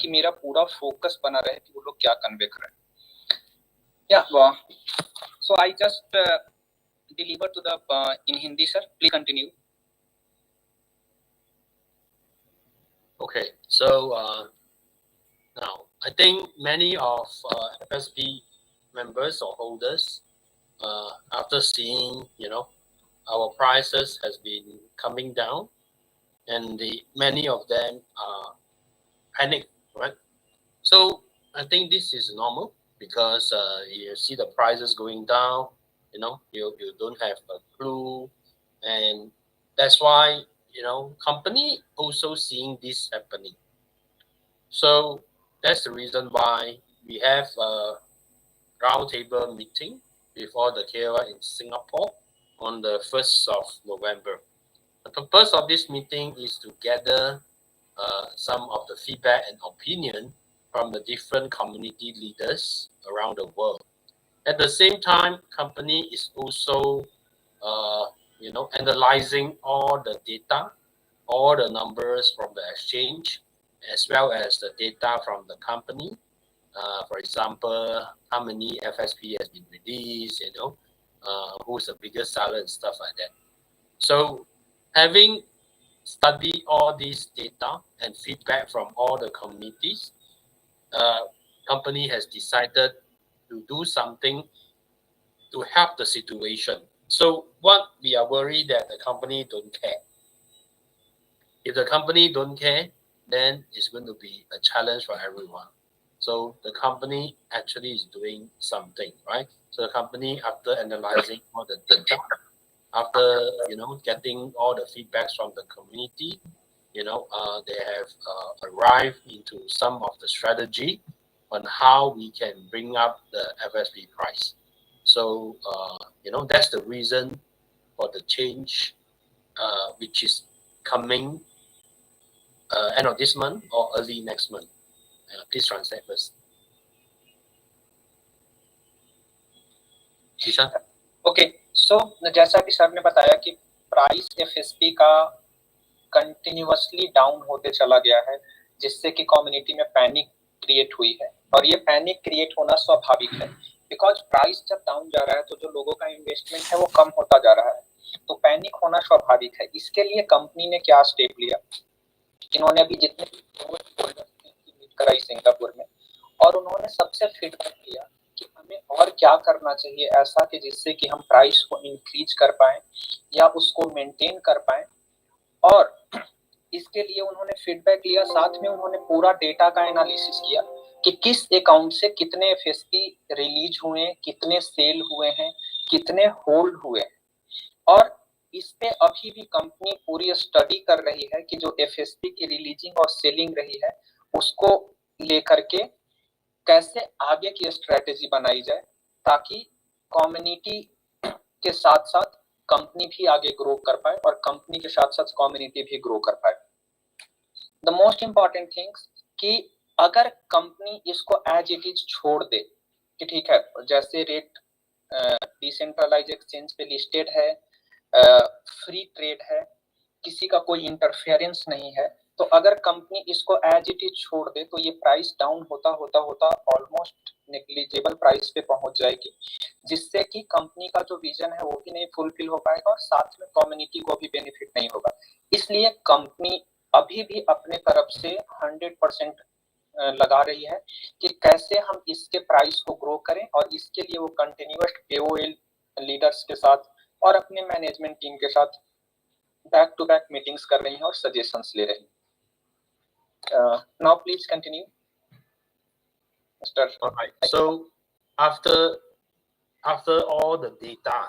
ताकि मेरा पूरा फोकस बना रहे कि वो लोग क्या कन्वे कर रहे हैं. Yeah, so I just deliver to the in Hindi, sir. Please continue. Okay, so now I think many of FSP members or holders, after seeing our prices has been coming down, and many of them are panic, right? So I think this is normal because you see the prices going down, you don't have a clue, and that's why company also seeing this happening. So that's the reason why we have a roundtable meeting with all the KOL in Singapore on the 1st of November. The purpose of this meeting is to gather some of the feedback and opinion from the different community leaders around the world. At the same time, company is also analyzing all the data, all the numbers from the exchange, as well as the data from the company. For example, how many FSP has been released, who's the biggest seller and stuff like that. So having studied all these data and feedback from all the communities, company has decided to do something to help the situation. So what we are worried that the company don't care. If the company don't care, then it's going to be a challenge for everyone. So the company actually is doing something, right? So the company, after analyzing all the data, after getting all the feedbacks from the community, they have arrived into some of the strategy on how we can bring up the FSP price. So that's the reason for the change, which is coming end of this month or early next month. Please translate first. Ishan? Okay, so जैसा कि sir ने बताया कि price FSP का continuously down होते चला गया है, जिससे कि कम्युनिटी में पैनिक क्रिएट हुई है, और ये पैनिक क्रिएट होना स्वाभाविक है, बिकॉज प्राइस जब डाउन जा रहा है तो जो लोगों का इन्वेस्टमेंट है वो कम होता जा रहा है, तो पैनिक होना स्वाभाविक है. इसके लिए कंपनी ने क्या स्टेप लिया, इन्होंने अभी जितने मीट कराई सिंगापुर में, और उन्होंने सबसे फीडबैक लिया कि हमें और क्या करना चाहिए ऐसा कि जिससे कि हम प्राइस को इंक्रीज कर पाए या उसको मेंटेन कर पाए. और इसके लिए उन्होंने फीडबैक लिया, साथ में उन्होंने पूरा डेटा का एनालिसिस किया कि किस अकाउंट से कितने एफएसपी रिलीज हुए, कितने सेल हुए हैं, कितने होल्ड हुए. और इस पे अभी भी कंपनी पूरी स्टडी कर रही है कि जो एफएसपी की रिलीजिंग और सेलिंग रही है उसको लेकर के कैसे आगे की स्ट्रेटेजी बनाई जाए, ताकि कम्युनिटी के साथ साथ कंपनी भी आगे ग्रो कर पाए और कंपनी के साथ साथ कम्युनिटी भी ग्रो कर पाए. द मोस्ट इंपॉर्टेंट थिंग्स कि अगर कंपनी इसको एज इट इज छोड़ दे कि ठीक है, जैसे रेट डिसेंट्रलाइज एक्सचेंज पे लिस्टेड है, फ्री ट्रेड है, किसी का कोई इंटरफेरेंस नहीं है, तो अगर कंपनी इसको एज इट इज छोड़ दे तो ये प्राइस डाउन होता होता होता ऑलमोस्ट नेग्लिजिबल प्राइस पे पहुंच जाएगी, जिससे कि कंपनी का जो विजन है वो भी नहीं फुलफिल हो पाएगा और साथ में कम्युनिटी को भी बेनिफिट नहीं होगा. इसलिए कंपनी अभी भी अपने तरफ से 100% लगा रही है कि कैसे हम इसके प्राइस को ग्रो करें, और इसके लिए वो कंटिन्यूअस KOL लीडर्स के साथ और अपने मैनेजमेंट टीम के साथ बैक टू बैक मीटिंग्स कर रही हैं और सजेशंस ले रही हैं. Now please continue, Mr. All right. So after all the data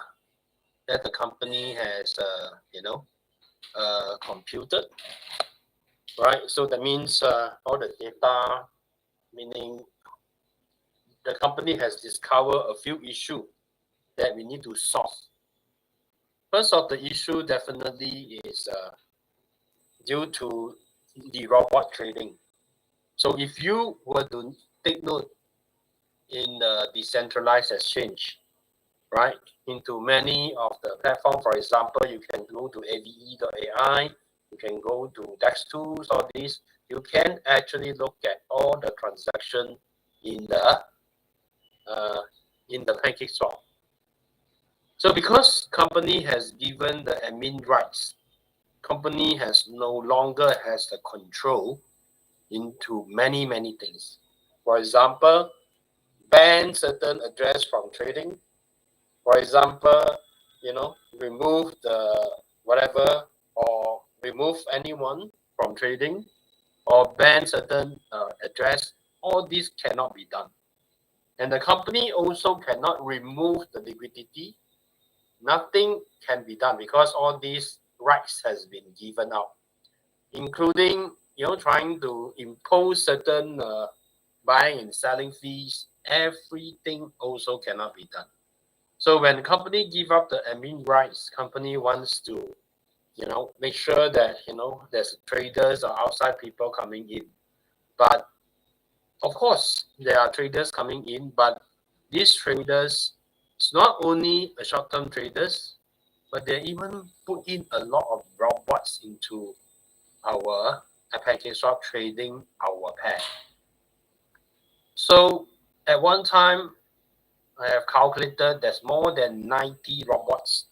that the company has computed, right? So that means all the data, meaning the company has discovered a few issues that we need to solve. First of the issue definitely is due to the robot trading. So if you were to take note in the decentralized exchange, right, into many of the platforms, for example, you can go to AVE.ai, you can go to DEX tools, all these, you can actually look at all the transaction in the pancake swap. So because company has given the admin rights, company has no longer has the control into many things. For example, ban certain address from trading. For example, remove the whatever or remove anyone from trading or ban certain address. All this cannot be done. And the company also cannot remove the liquidity. Nothing can be done because all these rights has been given out, including trying to impose certain buying and selling fees. Everything also cannot be done. So when company give up the admin rights, company wants to make sure that there's traders or outside people coming in. But of course there are traders coming in, but these traders, it's not only a short-term traders, but they even put in a lot of robots into our pancake swap trading our pair. So at one time, I have calculated there's more than 90 robots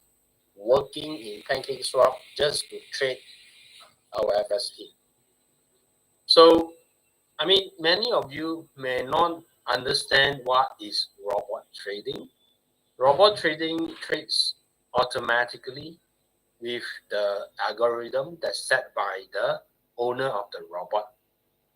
working in pancake swap just to trade our FSP. So, I mean, many of you may not understand what is robot trading. Robot trading trades automatically with the algorithm that's set by the owner of the robot.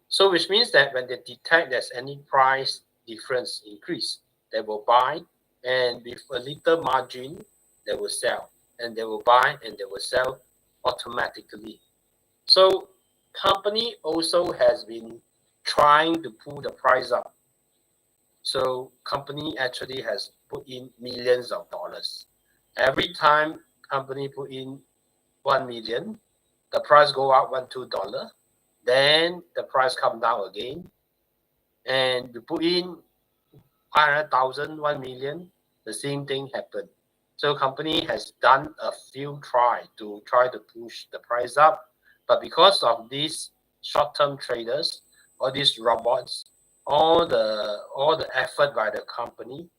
So which means that when they detect there's any price difference increase, they will buy, and with a little margin, they will sell, and they will buy and they will sell automatically. So company also has been trying to pull the price up. So company actually has put in millions of dollars. Every time company put in 1 million, the price go up $1-2, then the price come down again, and you put in 500,000, 1 million, the same thing happened. So company has done a few try to push the price up, but because of these short-term traders, all these robots, all the effort by the company,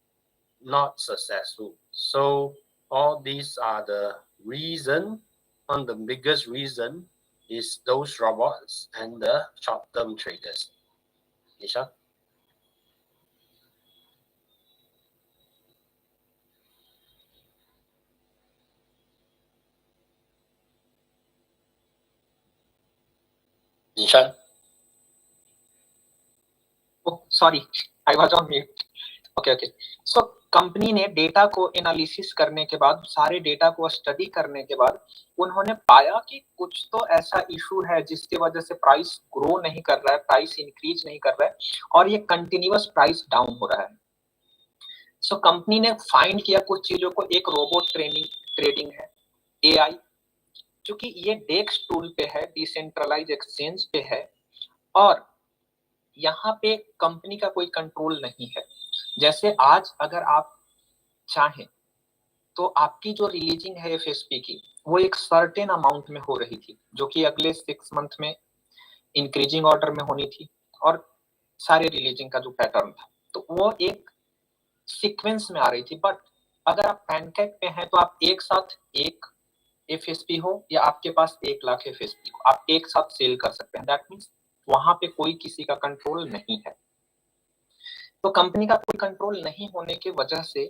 not successful. So all these are the reason, and the biggest reason is those robots and the short-term traders. Nisha? Nishan? Oh, sorry, I was on mute. Okay so company ने data को analysis करने के बाद, सारे data को study करने के बाद, उन्होंने पाया कि कुछ तो ऐसा इशू है जिसकी वजह से प्राइस ग्रो नहीं कर रहा है, प्राइस इंक्रीज नहीं कर रहा है, और ये कंटिन्यूअस प्राइस डाउन हो रहा है. सो कंपनी ने फाइंड किया कुछ चीजों को. एक रोबोट ट्रेडिंग है, एआई, क्योंकि ये डेक्स टूल पे है, डिसेंट्रलाइज एक्सचेंज पे है, और यहाँ पे कंपनी का कोई कंट्रोल नहीं है. जैसे आज अगर आप चाहें तो आपकी जो रिलीजिंग है एफएसपी की, वो एक सर्टेन अमाउंट में हो रही थी, जो कि अगले 6 मंथ में इंक्रीजिंग ऑर्डर में होनी थी, और सारे रिलीजिंग का जो पैटर्न था तो वो एक सीक्वेंस में आ रही थी. बट अगर आप पैनकेक पे हैं तो आप एक साथ एक एफएसपी हो या आपके पास 1 लाख एफएसपी हो, आप एक साथ सेल कर सकते हैं. दैट मीन्स वहां पे कोई किसी का कंट्रोल नहीं है. तो कंपनी का कोई कंट्रोल नहीं होने की वजह से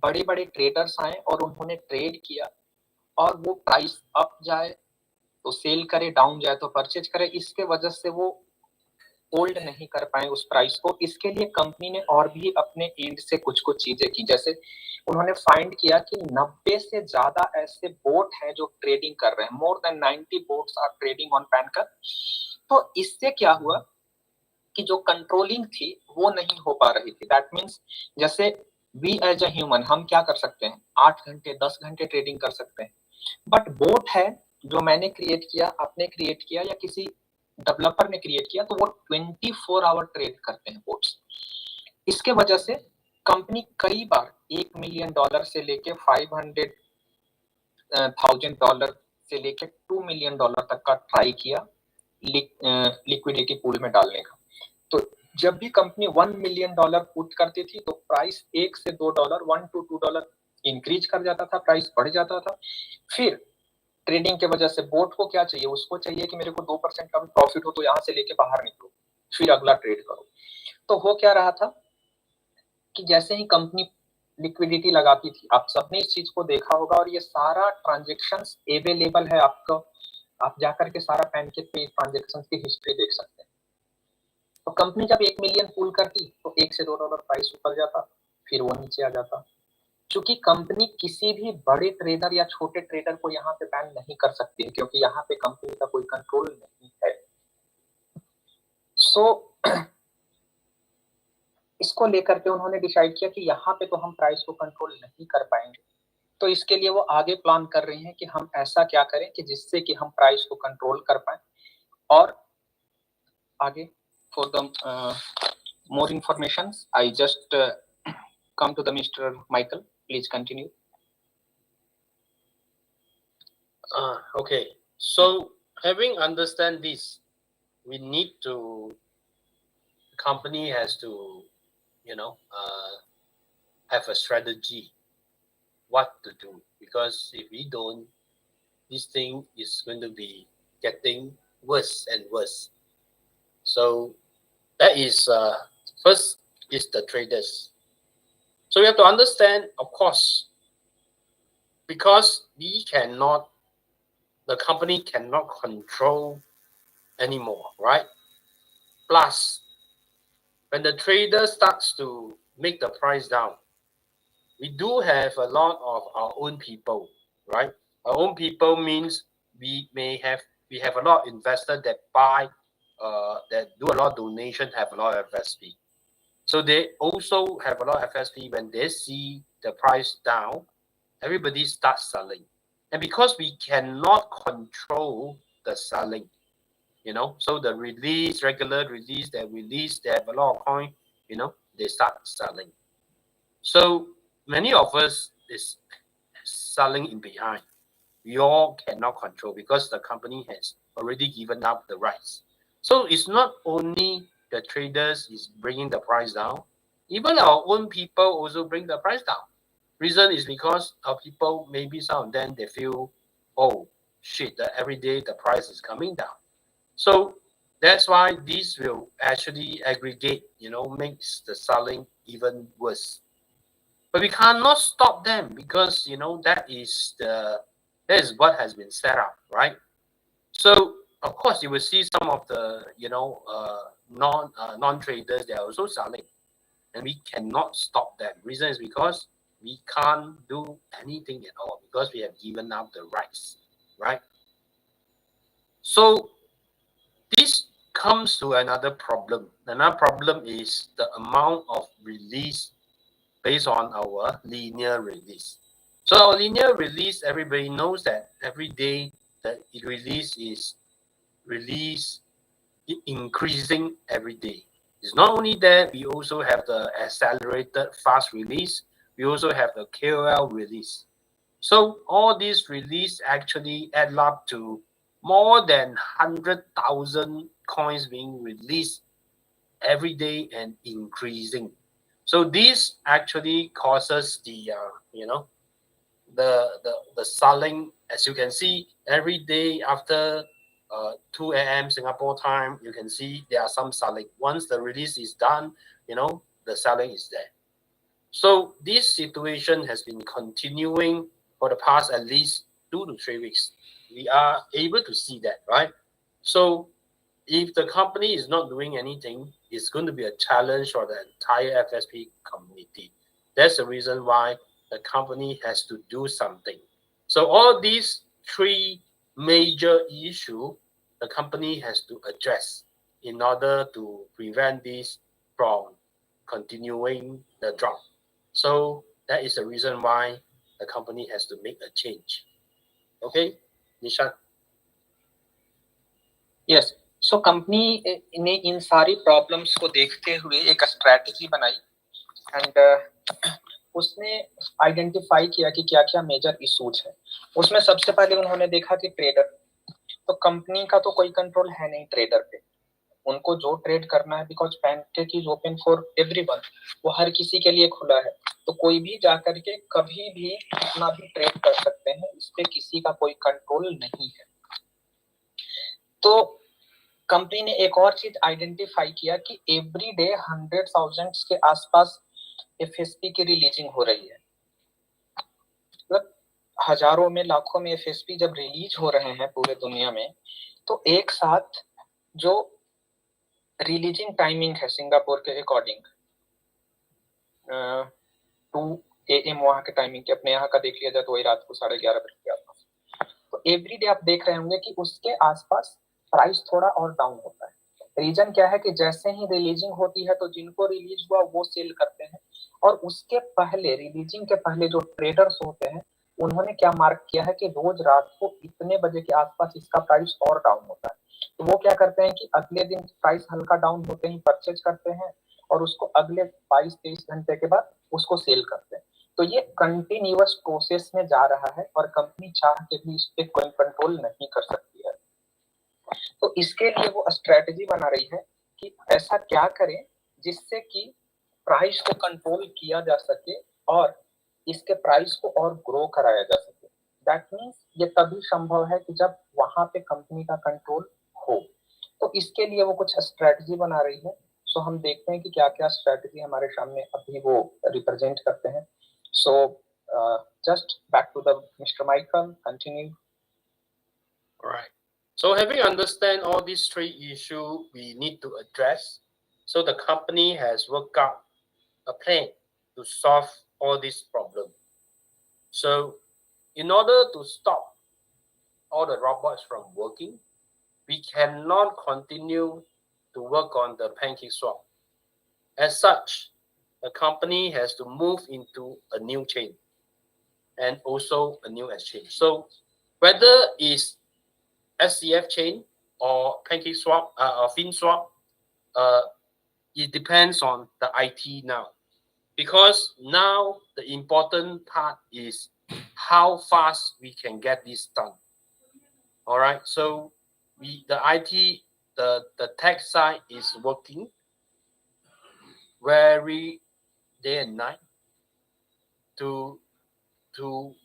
बड़े बड़े ट्रेडर्स आए और उन्होंने ट्रेड किया, और वो प्राइस अप जाए तो सेल करे, डाउन जाए तो परचेज करे. इसके वजह से वो होल्ड नहीं कर पाए उस प्राइस को. इसके लिए कंपनी ने और भी अपने एंड से कुछ चीजें की. जैसे उन्होंने फाइंड किया कि 90 से ज्यादा ऐसे बोट हैं जो ट्रेडिंग कर रहे हैं. More than 90 bots are trading on pancake. तो इससे क्या हुआ कि जो कंट्रोलिंग थी वो नहीं हो पा रही थी. दैट मीन्स जैसे वी एज अ ह्यूमन हम क्या कर सकते हैं, 8 घंटे 10 घंटे ट्रेडिंग कर सकते हैं, बट बोट है जो मैंने क्रिएट किया, आपने क्रिएट किया, या किसी डेवलपर ने क्रिएट किया, तो वो 24 आवर ट्रेड करते हैं बोट्स. इसके वजह से कंपनी कई बार $1 मिलियन से लेके $500,000 से लेके $2 मिलियन तक का ट्राई किया, लिक्विडिटी पूल में डालने का। तो जब भी कंपनी $1 मिलियन पुट करती थी तो प्राइस $1 से $2, $1 to $2 इंक्रीज कर जाता था, प्राइस बढ़ जाता था। फिर ट्रेडिंग के वजह से बोट को क्या चाहिए, उसको चाहिए कि मेरे को 2% का भी प्रॉफिट हो तो यहाँ से लेके बाहर निकलो, फिर अगला ट्रेड करो। तो हो क्या रहा था कि जैसे ही कंपनी लिक्विडिटी लगाती थी, आप सबने इस चीज को देखा होगा और ये सारा ट्रांजेक्शन्स अवेलेबल है आपको, आप जाकर के सारा पैनकेक पे ट्रांजेक्शन्स की हिस्ट्री देख सकते हैं। तो कंपनी जब 1 मिलियन पुल करती तो $1 से $2 प्राइस ऊपर जाता, फिर वो नीचे आ जाता। क्योंकि कंपनी किसी भी बड़े ट्रेडर या छोटे ट्रेडर को यहाँ पे बैन नहीं कर सकती है, क्योंकि यहाँ पे कंपनी का कोई कंट्रोल नहीं है। सो इसको लेकर के उन्होंने डिसाइड किया कि यहाँ पे तो हम प्राइस को कंट्रोल नहीं कर पाएंगे, तो इसके लिए वो आगे प्लान कर रहे हैं कि हम ऐसा क्या करें कि जिससे कि हम प्राइस को कंट्रोल कर पाए। और आगे for the more information, I just come to the Mr. Michael. Please continue. Okay. So having understand this, we need to. The company has to, have a strategy, what to do. Because if we don't, this thing is going to be getting worse and worse. So that is first is the traders. So we have to understand, of course, because the company cannot control anymore, right? Plus, when the trader starts to make the price down, we do have a lot of our own people, right? Our own people means we have a lot of investors that buy, that do a lot of donation, have a lot of FSP. So they also have a lot of FSP. When they see the price down, everybody starts selling. And because we cannot control the selling, so the regular release, they have a lot of coin, they start selling. So many of us is selling in behind. We all cannot control because the company has already given up the rights. So it's not only the traders is bringing the price down, even our own people also bring the price down. Reason is because our people, maybe some of them, they feel, oh shit, that every day the price is coming down. So that's why this will actually aggregate, makes the selling even worse. But we cannot stop them because that is what has been set up, right? So of course you will see some of the non traders, they are also selling, and we cannot stop them. Reason is because we can't do anything at all because we have given up the rights, right? So this comes to another problem. Another problem is the amount of release based on our linear release. So our linear release, everybody knows that every day the release is increasing every day. It's not only that, we also have the accelerated fast release. We also have the KOL release. So all these release actually add up to more than 100,000 coins being released every day and increasing. So this actually causes the selling. As you can see, every day after 2 a.m. Singapore time, you can see there are some selling. Once the release is done, the selling is there. So this situation has been continuing for the past at least 2 to 3 weeks. We are able to see that, right? So if the company is not doing anything, it's going to be a challenge for the entire FSP community. That's the reason why the company has to do something. So all these three major issues, the company has to address in order to prevent this from continuing the drop. So that is the reason why the company has to make a change. Okay, Nishan? Yes. So company ने इन सारी problems को देखते हुए एक strategy बनाई and उसने identify किया कि क्या क्या मेजर इश्यूज है। उसमें सबसे पहले उन्होंने देखा कि तो कंपनी का तो कोई कंट्रोल है नहीं ट्रेडर पे, उनको जो ट्रेड करना है, because pancake is open for everyone, वो हर किसी के लिए खुला है, तो कोई भी जाकर के कभी भी कितना भी ट्रेड कर सकते हैं, इस पे किसी का कोई कंट्रोल नहीं है। तो कंपनी ने एक और चीज आइडेंटिफाई किया कि एवरी डे 100,000 के आसपास एफएसपी की रिलीजिंग हो रही है, मतलब हजारों में लाखों में एफएसपी जब रिलीज हो रहे हैं पूरे दुनिया में, तो एक साथ जो रिलीजिंग टाइमिंग है सिंगापुर के अकॉर्डिंग 2 AM वहां के टाइमिंग के, अपने यहाँ का देख लिया जाए तो वही रात को 11:30 बजे के आसपास, तो एवरी डे आप देख रहे होंगे कि उसके आसपास प्राइस थोड़ा और डाउन होता है। रीजन क्या है कि जैसे ही रिलीजिंग होती है तो जिनको रिलीज हुआ वो सेल करते हैं, और उसके पहले रिलीजिंग के पहले जो ट्रेडर्स होते हैं उन्होंने क्या मार्क किया है कि रोज रात को इतने बजे के आसपास इसका प्राइस और डाउन होता है, तो वो क्या करते हैं कि अगले दिन प्राइस हल्का डाउन होते ही परचेज करते हैं और उसको अगले 22-23 घंटे के बाद उसको सेल करते हैं। तो ये कंटिन्यूअस प्रोसेस में जा रहा है और कंपनी चाह के भी इस पे कोई कंट्रोल नहीं कर सकती है। तो इसके लिए वो स्ट्रेटजी बना रही है कि ऐसा क्या करें जिससे कि प्राइस को कंट्रोल किया जा सके और इसके प्राइस को और ग्रो कराया जा सके। दैट मीन्स ये तभी संभव है कि जब वहां पे कंपनी का कंट्रोल हो, तो इसके लिए वो कुछ स्ट्रेटजी बना रही है। सो हम देखते हैं कि क्या क्या स्ट्रेटजी हमारे सामने अभी वो रिप्रेजेंट करते हैं। So just back to the mister Michael, continue. All right. So having understand all these three issues we need to address, so the company has worked out a plan to solve all these problems. So in order to stop all the robots from working, we cannot continue to work on the pancake swap. As such, the company has to move into a new chain and also a new exchange. So whether it's SCF chain or pancake swap or fin swap, it depends on the IT now, because now the important part is how fast we can get this done. All right, so the IT, the tech side is working very day and night to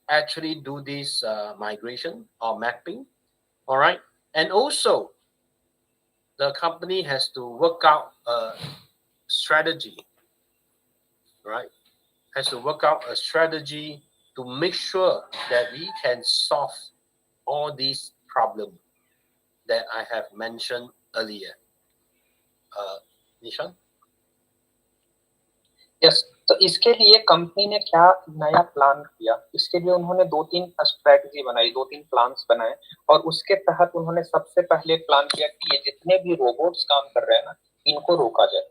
actually do this migration or mapping. All right, and also the company has to work out a strategy, right? Has to work out a strategy to make sure that we can solve all these problems that I have mentioned earlier. Nishan? Yes, तो इसके लिए company ने क्या नया plan किया, इसके लिए उन्होंने 2-3 स्ट्रेटजी बनाई, 2-3 प्लान्स बनाए, और उसके तहत उन्होंने सबसे पहले प्लान किया कि ये जितने भी रोबोट्स काम कर रहे हैं ना, इनको रोका जाए,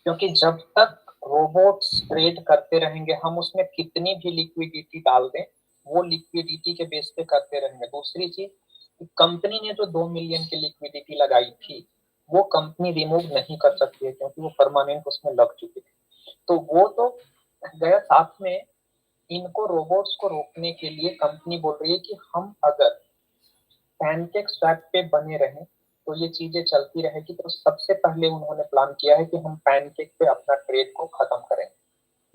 क्योंकि जब तक रोबोट्स ट्रेड करते रहेंगे, हम उसमें कितनी भी लिक्विडिटी डाल दें, वो लिक्विडिटी के बेस पे करते रहेंगे। दूसरी चीज, कंपनी ने जो 2 मिलियन की लिक्विडिटी लगाई थी वो कंपनी रिमूव नहीं कर सकती है, क्योंकि वो परमानेंट उसमें लग चुकी थी, तो वो तो गया। साथ में इनको रोबोट्स को रोकने के लिए कंपनी बोल रही है कि हम अगर पैनकेक स्वैप पे बने रहें तो ये चीजें चलती रहेगी। तो सबसे पहले उन्होंने प्लान किया है कि हम पैनकेक पे अपना ट्रेड को खत्म करेंगे,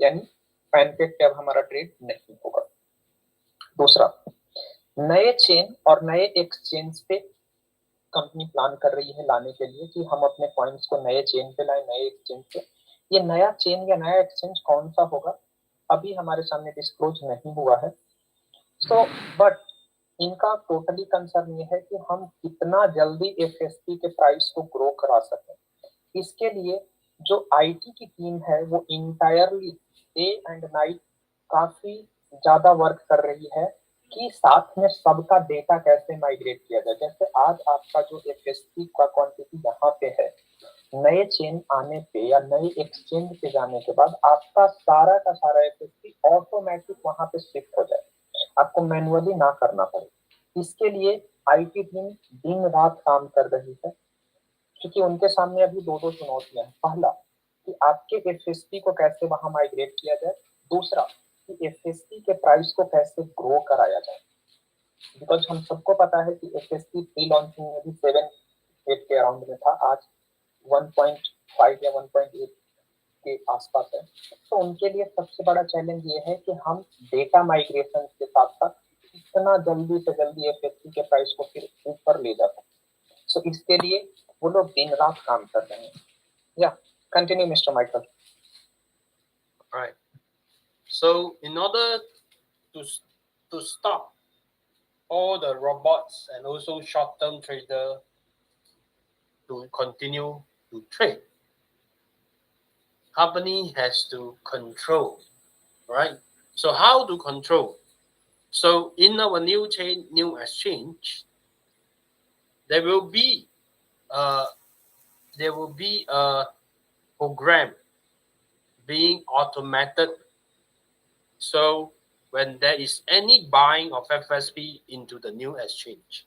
यानी पैनकेक पे अब हमारा ट्रेड नहीं होगा। दूसरा, नए चेन और नए एक्सचेंज पे कंपनी प्लान कर रही है लाने के लिए कि हम अपने कॉइन्स को नए चेन पे लाएं, नए एक्सचेंज पे। ये नया चेन या नया एक्सचेंज कौन सा होगा अभी हमारे सामने डिस्क्लोज नहीं हुआ है। सो बट इनका टोटली कंसर्न ये है कि हम कितना जल्दी एफएसपी के प्राइस को ग्रो करा सकें। इसके लिए जो आईटी की टीम है वो इंटायरली डे एंड नाइट काफी ज्यादा वर्क कर रही है कि साथ में सबका डेटा कैसे माइग्रेट किया जाए। जैसे आज आपका जो एफएसपी का क्वांटिटी यहाँ पे है, नए चेन आने पे या नए एक्सचेंज पे जाने के बाद आपका सारा का सारा एफएसपी ऑटोमेटिक वहां पे शिफ्ट हो जाए, आपको मैनुअली ना करना पड़े। इसके लिए आईटी टीम दिन रात काम कर रही है, क्योंकि उनके सामने अभी दो चुनौतियां हैं। पहला कि आपके एफएसपी को कैसे वहां माइग्रेट किया जाए, दूसरा कि एफएसपी के प्राइस को कैसे ग्रो कराया जाए। बिकॉज हम सबको पता है कि FSP प्री लॉन्चिंग में भी 7-8 के अराउंड में था, आज 1.5 या 1.8 के आसपास है। तो उनके लिए सबसे बड़ा चैलेंज ये है कि हम डेटा माइग्रेशन के साथ साथ कितना जल्दी से जल्दी FSP के प्राइस को फिर ऊपर ले जा सकते। सो इसके लिए वो लोग दिन रात काम कर रहे हैं। या continue mister Michael. Right. So in order to stop all the robots and also short-term trader to continue to trade, company has to control, right? So how to control? So in our new exchange, there will be a program being automated. So when there is any buying of FSP into the new exchange,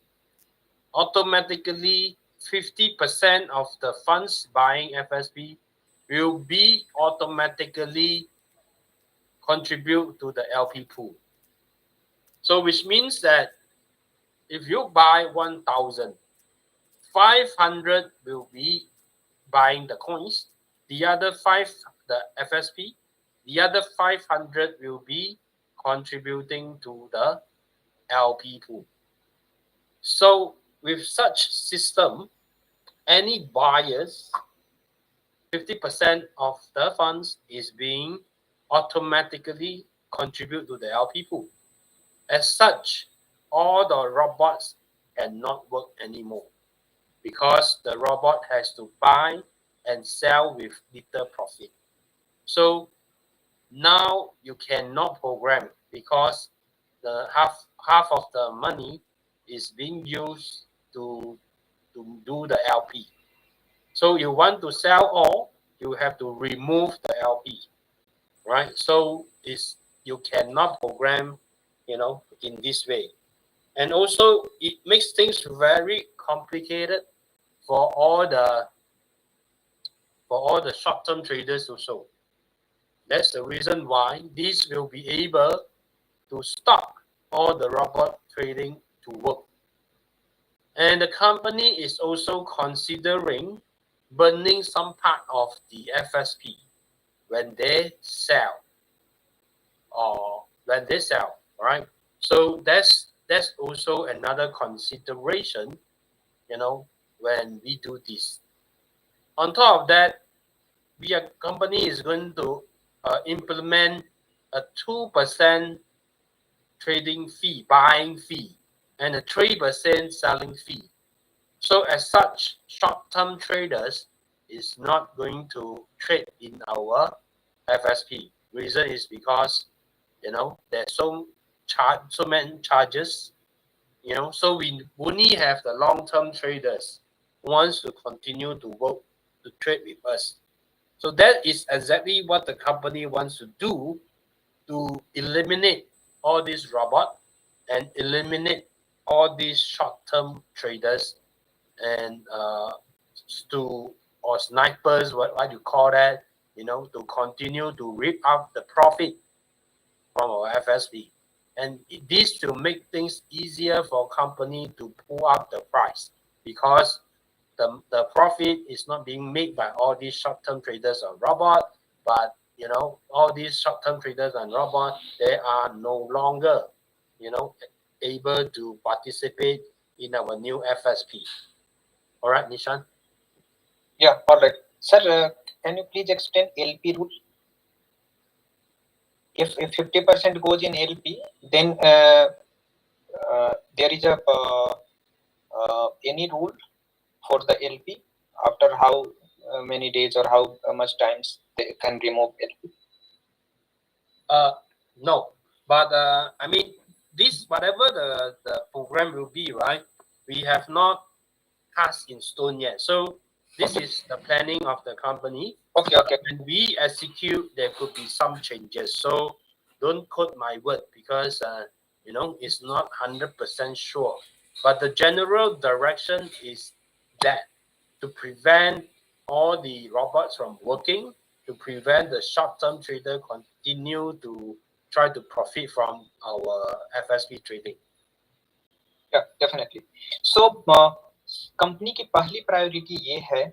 automatically 50% of the funds buying FSP will be automatically contribute to the LP pool. So which means that if you buy 1,000, 500 will be buying the coins, the other 5, the FSP, the other 500 will be contributing to the LP pool. So with such system, any buyers, 50% of the funds is being automatically contribute to the LP pool. As such, all the robots cannot work anymore because the robot has to buy and sell with little profit. So now you cannot program because the half of the money is being used to do the LP. So you want to sell all, you have to remove the LP, right? So you cannot program, in this way. And also it makes things very complicated for all the short-term traders also. That's the reason why this will be able to stop all the robot trading to work. And the company is also considering burning some part of the FSP when they sell, right? So that's also another consideration, when we do this. On top of that, company is going to implement a 2% trading fee, buying fee, and a 3% selling fee. So as such, short-term traders is not going to trade in our FSP. Reason is because, there's so many charges, so we only have the long-term traders who wants to continue to work to trade with us. So that is exactly what the company wants to do to eliminate all these robots and eliminate all these short-term traders and or snipers, what you call that, to continue to reap up the profit from our FSP. And this will make things easier for company to pull up the price because the profit is not being made by all these short-term traders or robot, but all these short-term traders and robot, they are no longer able to participate in our new FSP. All right, Nishan? Yeah, all right. Sir, can you please explain LP rule? If 50% goes in LP, then there is any rule for the LP after how many days or how much times they can remove LP? No, but I mean, this whatever the program will be, right? We have not cast in stone yet. So this is the planning of the company. Okay. When we execute, there could be some changes. So don't quote my word because it's not 100% sure. But the general direction is that to prevent all the robots from working, to prevent the short-term trader continue to try to profit from our FSP trading. Definitely. So company की पहली priority ये है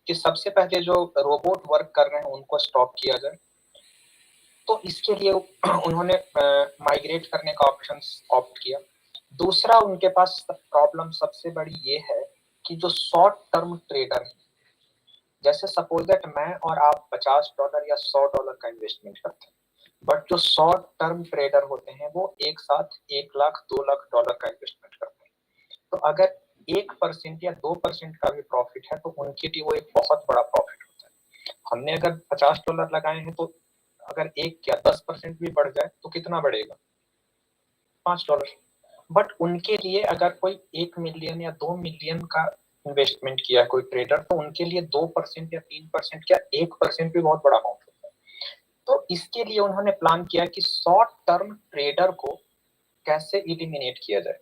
कि सबसे पहले जो robot work कर रहे हैं उनको स्टॉप किया जाए। तो इसके लिए उन्होंने माइग्रेट करने का ऑप्शन ऑप्ट किया। दूसरा, उनके पास प्रॉब्लम सबसे बड़ी ये है कि जो शॉर्ट टर्म ट्रेडर है, जैसे सपोज दैट मैं और आप $50 या $100 का इन्वेस्टमेंट करते हैं, बट जो शॉर्ट टर्म ट्रेडर होते हैं वो एक साथ 1 लाख $2 लाख का इन्वेस्टमेंट करते हैं। तो अगर 1% या 2% का भी प्रॉफिट है तो उनके लिए वो एक बहुत बड़ा प्रॉफिट होता है। हमने अगर $50 लगाए हैं तो अगर 1 या 10% भी बढ़ जाए तो कितना बढ़ेगा? $5। बट उनके लिए अगर कोई 1 मिलियन या 2 मिलियन का इन्वेस्टमेंट किया है कोई ट्रेडर, तो उनके लिए 2% या 3% या 1% भी बहुत बड़ा अमाउंट होता है। तो इसके लिए उन्होंने प्लान किया कि शॉर्ट टर्म ट्रेडर को कैसे इलिमिनेट किया जाए,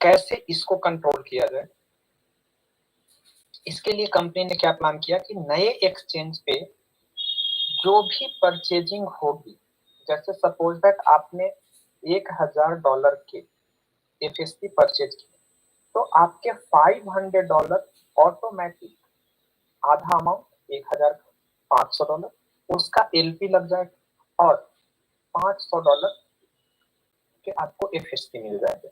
कैसे इसको कंट्रोल किया जाए। इसके लिए कंपनी ने क्या प्लान किया कि नए एक्सचेंज पे जो भी परचेजिंग होगी, जैसे सपोज दैट आपने $1,000 के एफएसपी परचेज किए, तो आपके $500 ऑटोमेटिक, आधा अमाउंट $1,500 उसका एलपी लग जाएगा और $500 के आपको एफएसपी मिल जाएंगे।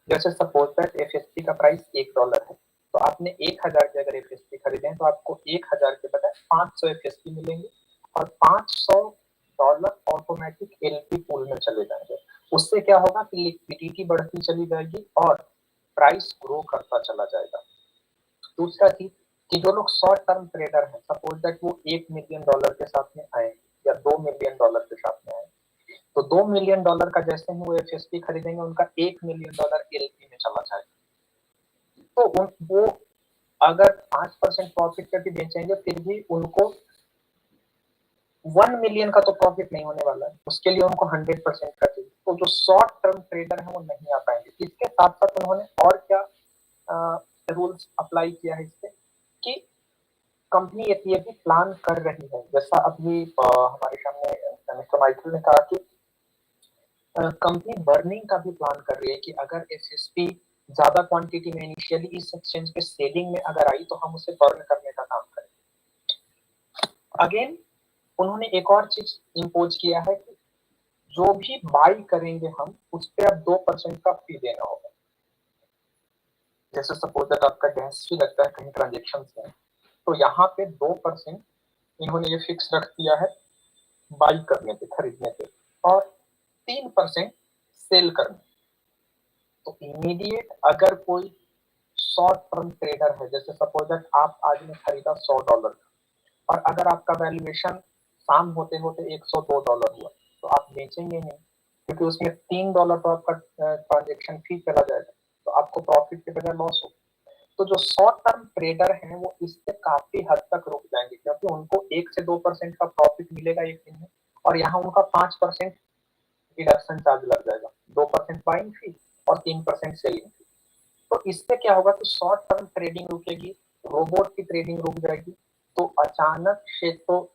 जैसे सपोज दैट एफएसपी का प्राइस $1 है, तो आपने 1,000 के अगर एफएसपी खरीदे हैं तो आपको 1,000 के बजाय 500 एफएसपी मिलेंगे और $500 ऑटोमेटिक एलपी पूल में चले जाएंगे। उससे क्या होगा कि लिक्विडिटी बढ़ती चली जाएगी और प्राइस ग्रो करता चला जाएगा। दूसरा चीज कि जो लोग शॉर्ट टर्म ट्रेडर हैं, सपोज दैट वो $1 मिलियन के साथ में आए या $2 मिलियन के साथ में आए, तो $2 मिलियन का जैसे ही वो एफएसपी खरीदेंगे उनका $1 मिलियन एलपी में चला जाएगा। तो वो अगर 5% प्रॉफिट पे भी बेचेंगे फिर भी उनको 1 मिलियन का तो प्रॉफिट नहीं होने वाला है, उसके लिए उनको 100% का चाहिए। तो जो शॉर्ट टर्म ट्रेडर है वो नहीं आ पाएंगे। इसके साथ साथ उन्होंने और क्या रूल्स अप्लाई किया है इससे कि कंपनी ये भी प्लान कर रही है, जैसा अभी हमारे सामने मिस्टर माइकल ने कहा कि कंपनी बर्निंग का भी प्लान कर रही है कि अगर एसएसपी ज्यादा क्वांटिटी में इनिशियली इस एक्सचेंज पे सेलिंग में अगर आई तो हम उसे बर्न करने का काम करें। अगेन उन्होंने एक और चीज इम्पोज किया है कि जो भी बाई करेंगे हम उस पर अब 2% का फी देना होगा। जैसे सपोज दैट आपका गैस फी लगता है कहीं ट्रांजेक्शन में, तो यहाँ पे 2% इन्होंने ये फिक्स रख दिया है बाई करने पे, खरीदने पे, और 3% सेल करने। तो इमीडिएट अगर कोई शॉर्ट टर्म ट्रेडर है, जैसे सपोज दैट आप आज में खरीदा $100 का और अगर आपका वैल्यूएशन शाम होते होते $102 हुआ, तो आप बेचेंगे नहीं क्योंकि उसमें $3 तो आपका ट्रांजेक्शन फी चला जाएगा, तो आपको प्रॉफिट के बजाय लॉस हो। तो जो शॉर्ट टर्म ट्रेडर हैं वो इससे काफी हद तक रुक जाएंगे क्योंकि उनको 1 से 2% का प्रॉफिट मिलेगा एक दिन में, और यहाँ उनका 5% डिडक्शन चार्ज लग जाएगा, 2% बाइंग फी और 3% सेलिंग फी। तो इससे क्या होगा कि शॉर्ट टर्म ट्रेडिंग रुकेगी, रोबोट की ट्रेडिंग रुक जाएगी, तो अचानक से तो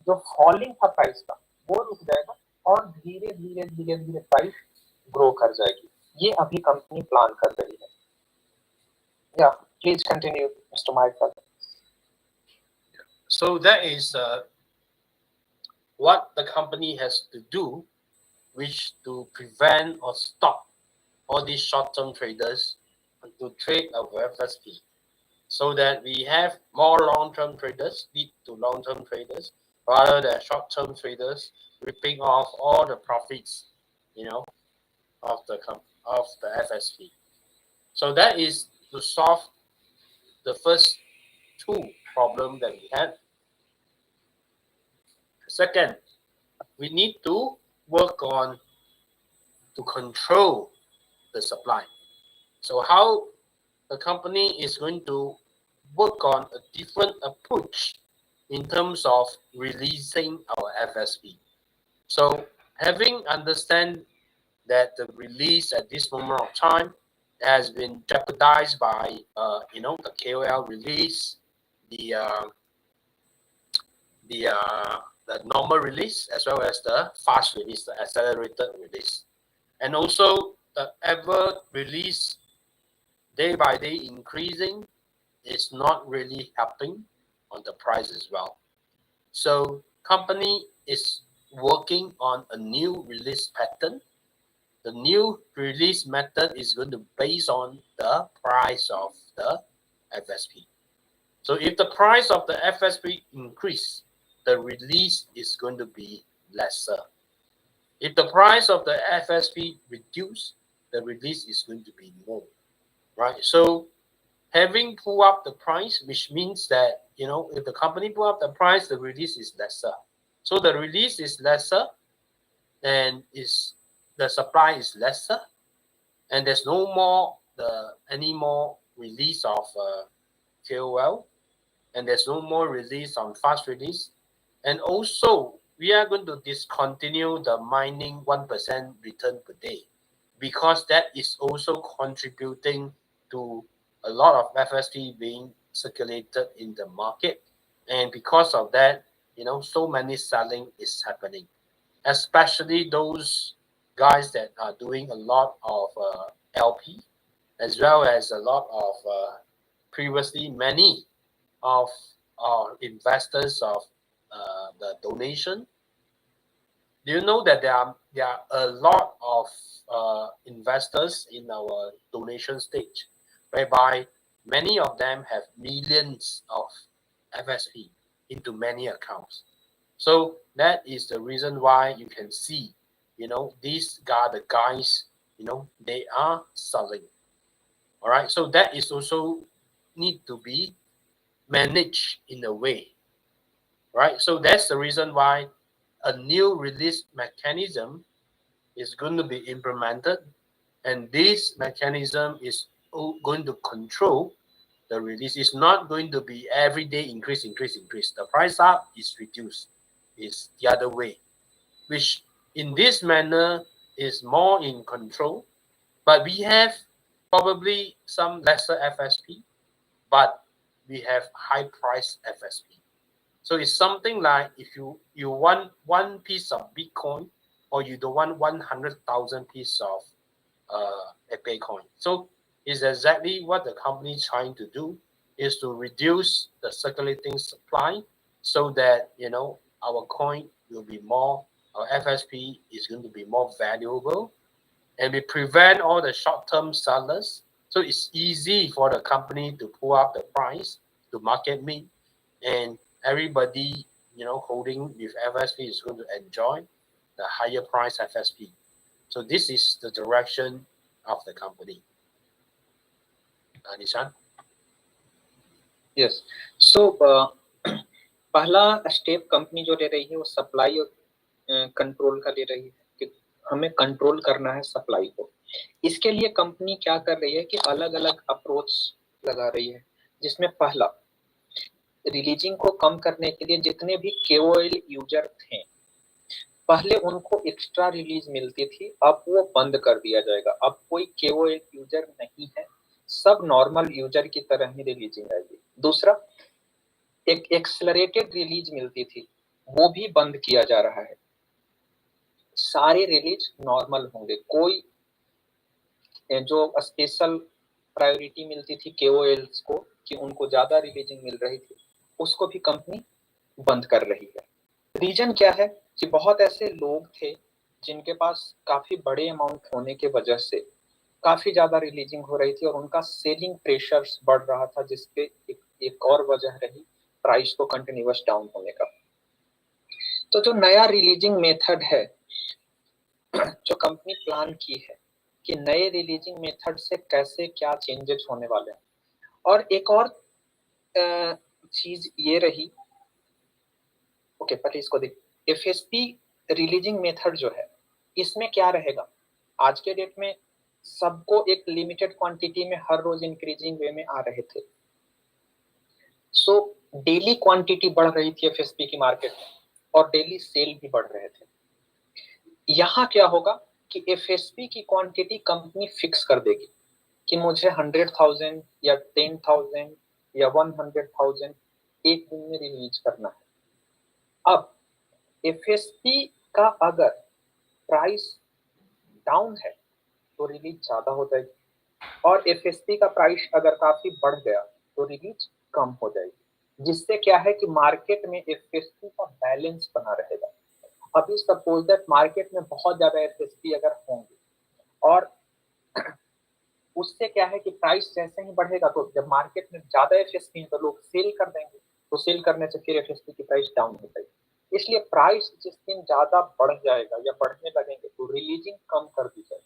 जो फॉलिंग था प्राइस का वो रुक जाएगा और धीरे धीरे धीरे धीरे प्राइस ग्रो कर जाएगी। ये अभी कंपनी प्लान कर रही है। Yeah, please continue, Mr. Michael. So that is what the company has to do, which to prevent or stop all these short-term traders to trade our FSP, so that we have more long-term traders, lead to long-term traders, rather than short-term traders ripping off all the profits, of the FSP. So that is to solve the first two problems that we had. Second, we need to work on to control the supply. So how the company is going to work on a different approach in terms of releasing our FSP. So having understand that the release at this moment of time has been jeopardized by the KOL release, the normal release, as well as the fast release, the accelerated release, and also the ever release day by day increasing is not really helping on the price as well. So company is working on a new release pattern. The new release method is going to base on the price of the FSP. So if the price of the FSP increase, the release is going to be lesser. If the price of the FSP reduce, the release is going to be more, right? So having pull up the price, which means that, if the company pull up the price, the release is lesser. So the release is lesser, and the supply is lesser, and there's no more any more release of KOL, and there's no more release on fast release. And also, we are going to discontinue the mining 1% return per day, because that is also contributing to a lot of FSP being circulated in the market. And because of that, so many selling is happening, especially those guys that are doing a lot of LP, as well as a lot of previously many of investors of the donation. Do you know that there are a lot of investors in our donation stage, whereby many of them have millions of FSP into many accounts. So that is the reason why you can see, these are the guys, they are selling. All right. So that is also need to be managed in a way, right? So that's the reason why a new release mechanism is going to be implemented, and this mechanism is going to control the release. It's not going to be every day increase. The price up is reduced. It's the other way, which in this manner is more in control. But we have probably some lesser FSP, but we have high price FSP. So it's something like, if you want one piece of Bitcoin, or you don't want 100,000 pieces of a Bitcoin. So it's exactly what the company is trying to do, is to reduce the circulating supply, so that our coin will be more, our FSP is going to be more valuable, and we prevent all the short-term sellers. So it's easy for the company to pull up the price to market meet, and everybody holding with FSP is going to enjoy the higher price FSP. So this is the direction of the company. Nishan? Yes. So पहला step company जो ले रही है वो supply control का ले रही है कि हमें कंट्रोल करना है सप्लाई को। इसके लिए कंपनी क्या कर रही है कि अलग अलग अप्रोच लगा रही है, जिसमें पहला, रिलीजिंग को कम करने के लिए जितने भी KOL यूजर थे, पहले उनको एक्स्ट्रा रिलीज मिलती थी, अब वो बंद कर दिया जाएगा। अब कोई KOL यूजर नहीं है, सब नॉर्मल यूजर की तरह ही रिलीजिंग आएगी। दूसरा, एक एक्सेलरेटेड रिलीज मिलती थी, वो भी बंद किया जा रहा है। सारे रिलीज नॉर्मल होंगे। कोई जो स्पेशल प्रायोरिटी मिलती थी KOLs को कि उनको ज्यादा रिलीजिंग मिल रही थी, उसको भी कंपनी बंद कर रही है। रीजन क्या है कि बहुत ऐसे लोग थे जिनके पास काफी बड़े अमाउंट होने के वजह से काफी ज्यादा रिलीजिंग हो रही थी और उनका सेलिंग प्रेशर्स बढ़ रहा था, जिसपे एक और वजह रही प्राइस को कंटिन्यूअस डाउन होने का। तो जो नया रिलीजिंग मेथड है जो कंपनी प्लान की है कि नए रिलीजिंग मेथड से कैसे क्या चेंजेस होने वाले हैं। और एक और चीज ये रही, ओके पहले इसको देख, FSP रिलीजिंग मेथड जो है, इसमें क्या रहेगा? आज के डेट में सबको एक लिमिटेड क्वांटिटी में हर रोज इंक्रीजिंग वे में आ रहे थे। सो डेली क्वांटिटी बढ़ रही थी FSP की मार्केट में, और डेली सेल भी बढ़ रहे थे। यहाँ क्या होगा कि FSP की क्वांटिटी कंपनी फिक्स कर देगी कि मुझे 100,000 या 10,000 या 100,000 एक दिन में रिलीज करना है। अब FSP का अगर प्राइस डाउन है तो रिलीज ज्यादा हो जाएगी, और एफएसपी का प्राइस अगर काफी बढ़ गया तो रिलीज कम हो जाएगी, जिससे क्या है कि मार्केट में एफएसपी का बैलेंस बना रहेगा। अभी सपोज दैट मार्केट में बहुत ज्यादा एफएसपी अगर होंगे, और उससे क्या है कि प्राइस जैसे ही बढ़ेगा, तो जब मार्केट में ज्यादा एफएसपी है तो लोग सेल कर देंगे, तो सेल करने से फिर एफएसपी की प्राइस डाउन हो जाएगी। इसलिए प्राइस जिस दिन ज्यादा बढ़ जाएगा या बढ़ने लगेंगे तो रिलीजिंग कम कर दी जाएगी।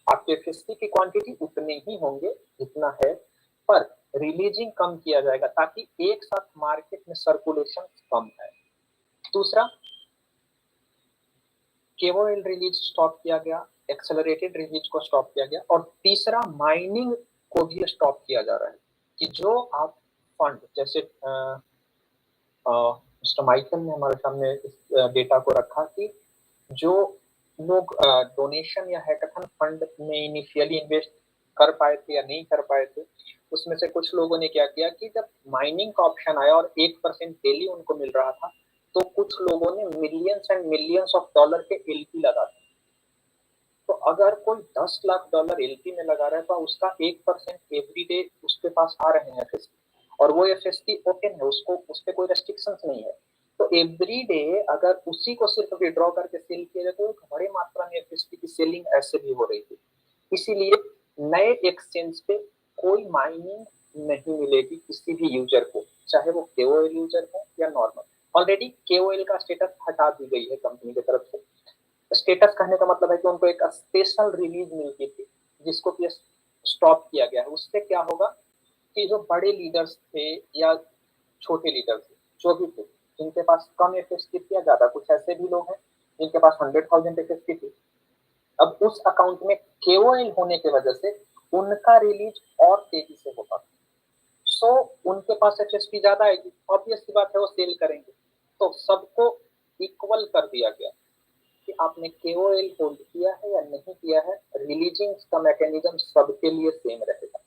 आपके एफएसपी की क्वांटिटी उतने ही होंगे जितना है, पर रिलीजिंग कम किया जाएगा ताकि एक साथ मार्केट में सर्कुलेशन कम है। दूसरा, केओएल रिलीज स्टॉप किया गया, एक्सेलरेटेड रिलीज को स्टॉप किया गया, और तीसरा माइनिंग को भी स्टॉप किया जा रहा है कि जो आप फंड जैसे मिस्टर माइकल ने हमारे सामने इस डेटा को रखा कि जो लोग डोनेशन या हैकाथन फंड में इनिशियली इन्वेस्ट कर पाए थे या नहीं कर पाए थे, उसमें से कुछ लोगों ने क्या किया कि जब माइनिंग का ऑप्शन आया और 1% डेली उनको मिल रहा था, तो कुछ लोगों ने millions and millions of dollar के एलपी लगा दिए। तो अगर कोई 10 लाख डॉलर एलपी में लगा रहा है तो उसका 1% एवरी डे उसके पास आ रहे हैं एफएसपी, और वो एफएसपी ओपन है, उसको उस पर कोई रेस्ट्रिक्शंस नहीं है। तो एवरी डे अगर उसी को सिर्फ विड्रॉ करके सेल किया जाए तो एक बड़ी मात्रा में एफएसपी की सेलिंग ऐसे भी हो रही थी। इसीलिए नए एक्सचेंज पे कोई माइनिंग नहीं मिलेगी किसी भी यूजर को, चाहे वो केओएल यूजर हो या नॉर्मल। ऑलरेडी केओएल का स्टेटस हटा दी गई है कंपनी की तरफ से। स्टेटस कहने का मतलब है कि उनको एक स्पेशल रिलीज मिलती थी जिसको कि स्टॉप किया गया है। उससे क्या होगा कि जो बड़े लीडर्स थे या छोटे लीडर्स थे, जो भी थे, जिनके पास कम एफएसपी थी या ज्यादा, कुछ ऐसे भी लोग हैं जिनके पास 100,000 एफएसपी थी, अब उस अकाउंट में केओएल होने की वजह से उनका रिलीज और तेजी से होगा। सो उनके पास एफएसपी ज्यादा आएगी, ऑब्वियस सी बात है वो सेल करेंगे। तो सबको इक्वल कर दिया गया कि आपने केओएल होल्ड किया है या नहीं किया है, रिलीजिंग का मैकेनिज्म सबके लिए सेम रहेगा।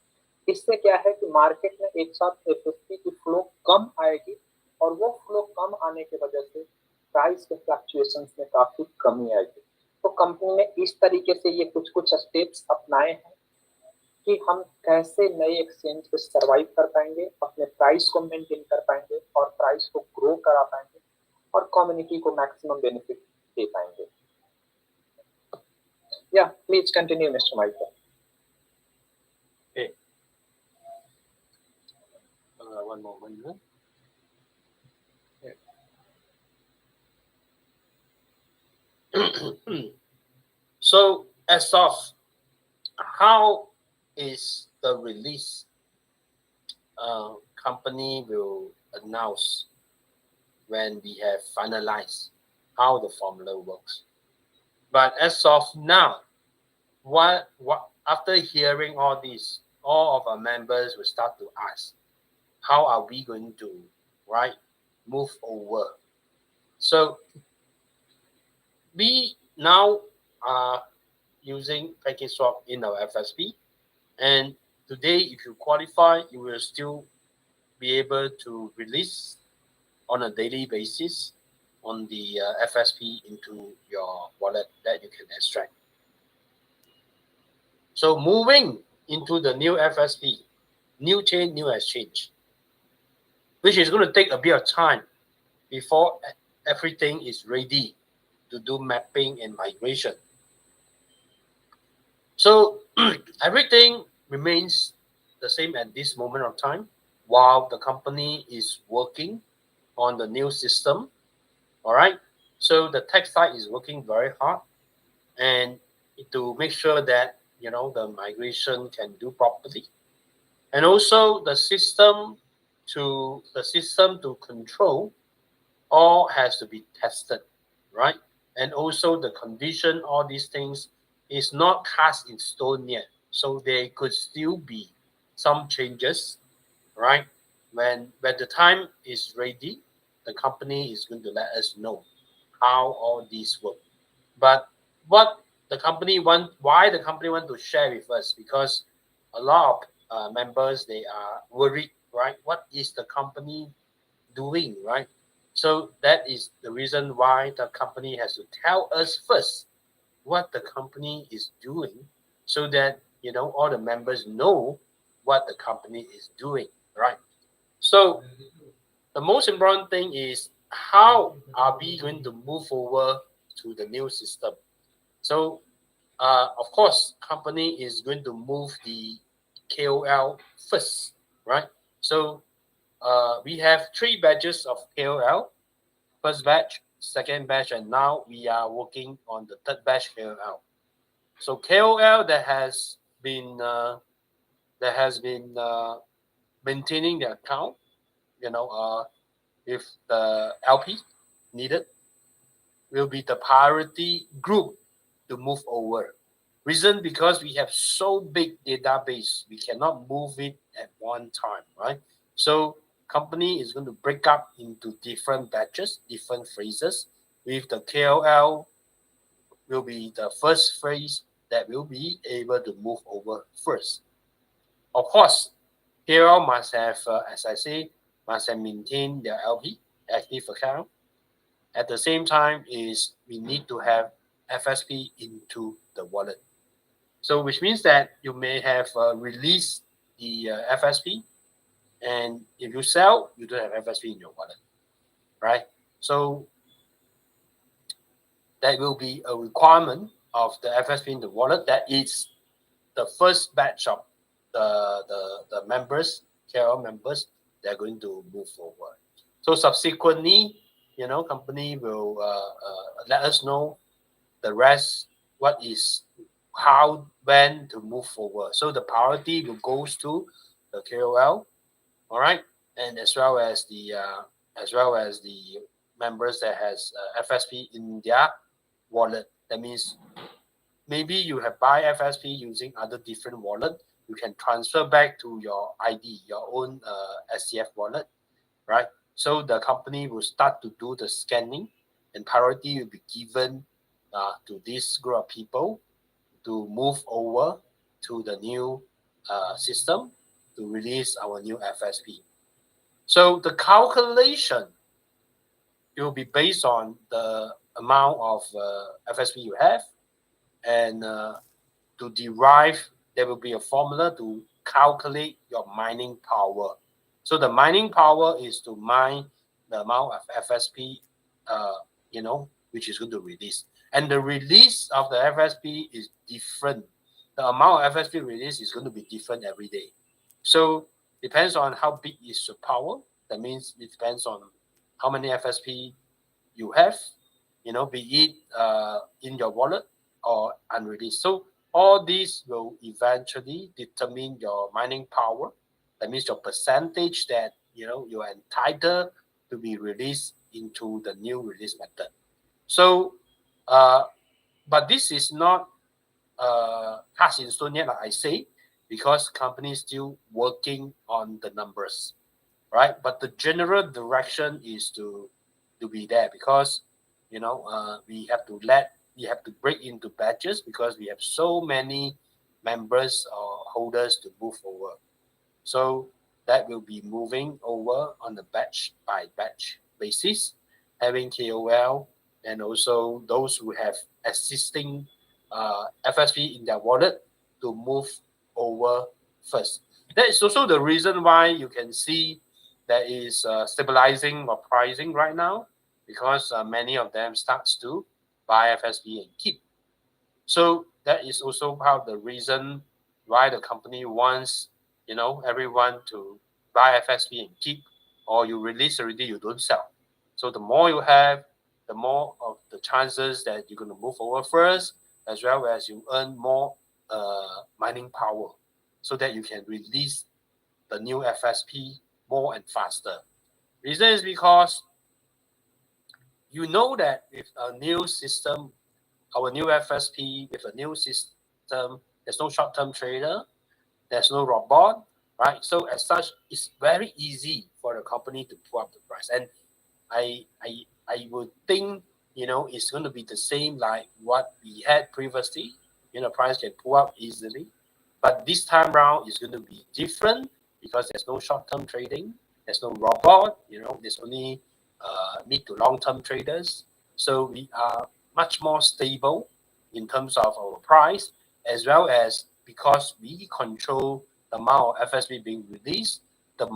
इससे क्या है कि मार्केट में एक साथ एफएसपी की फ्लो कम आएगी, और वो फ्लो कम आने की वजह से प्राइस के फ्लक्चुएशंस में काफी कमी आएगी। तो कंपनी ने इस तरीके से ये कुछ कुछ स्टेप्स अपनाए हैं कि हम कैसे नए एक्सचेंज पे सरवाइव कर पाएंगे, अपने प्राइस को मेंटेन कर पाएंगे और प्राइस को ग्रो करा पाएंगे और कम्युनिटी को मैक्सिमम बेनिफिट दे पाएंगे। Yeah, please continue, Mr. Michael. Okay. One moment. So, as of how is the release? Company will announce when we have finalized how the formula works. But as of now, what after hearing all this, all of our members will start to ask, how are we going to move over? So we now are using package swap in our FSP, and today if you qualify, you will still be able to release on a daily basis on the FSP into your wallet that you can extract. So moving into the new FSP, new chain, new exchange, which is going to take a bit of time before everything is ready to do mapping and migration. So everything remains the same at this moment of time while the company is working on the new system. All right. So the tech side is working very hard and to make sure that the migration can do properly, and also the system to control all has to be tested, right? And also the condition, all these things is not cast in stone yet, so there could still be some changes, right? When the time is ready, the company is going to let us know how all these work. But what the company why the company want to share with us, because a lot of members, they are worried, right? What is the company doing, right? So that is the reason why the company has to tell us first what the company is doing, so that all the members know what the company is doing, right? So the most important thing is how are we going to move over to the new system. So of course, company is going to move the KOL first, right? So we have 3 batches of KOL: first batch, second batch, and now we are working on the 3rd batch KOL. So KOL that has been maintaining the account, if the LP needed, will be the priority group to move over. Reason because we have so big database, we cannot move it at one time, right? So company is going to break up into different batches, different phases. With the KOL will be the first phase that will be able to move over first. Of course, KOL must have, as I say, must have maintained their LP, active account. At the same time is we need to have FSP into the wallet. So which means that you may have released the FSP, and if you sell, you don't have FSP in your wallet, right? So that will be a requirement of the FSP in the wallet. That is the first batch of the members, KL members, they're going to move forward. So subsequently, company will let us know the rest, what is, how, when to move forward. So the priority will goes to the KOL, all right, and as well as the members that has FSP in their wallet. That means maybe you have buy FSP using other different wallet. You can transfer back to your ID, your own SCF wallet, right? So the company will start to do the scanning, and priority will be given to this group of people to move over to the new system to release our new FSP. So the calculation, it will be based on the amount of FSP you have, and to derive, there will be a formula to calculate your mining power. So the mining power is to mine the amount of FSP, which is going to release. And the release of the FSP is different. The amount of FSP release is going to be different every day. So depends on how big is your power. That means it depends on how many FSP you have, be it in your wallet or unreleased. So all these will eventually determine your mining power. That means your percentage that you're entitled to be released into the new release method. So, but this is not cast in stone yet, like I say, because companies still working on the numbers, right? But the general direction is to be there, because we have to break into batches, because we have so many members or holders to move over. So that will be moving over on the batch by batch basis, having KOL and also those who have existing FSP in their wallet to move over first. That is also the reason why you can see there is stabilizing of pricing right now, because many of them starts to buy FSP and keep. So that is also part of the reason why the company wants everyone to buy FSP and keep, or you release already, you don't sell. So the more you have, the more of the chances that you're going to move over first, as well as you earn more mining power, so that you can release the new FSP more and faster. Reason is because you know that with a new system, our new FSP, with a new system, there's no short-term trader, there's no robot, right? So as such, it's very easy for the company to pull up the price. And I would think, it's going to be the same like what we had previously. Price can pull up easily. But this time around, it's going to be different, because there's no short-term trading, there's no robot, there's only mid to long-term traders. So we are much more stable in terms of our price, as well as because we control the amount of FSP being released, the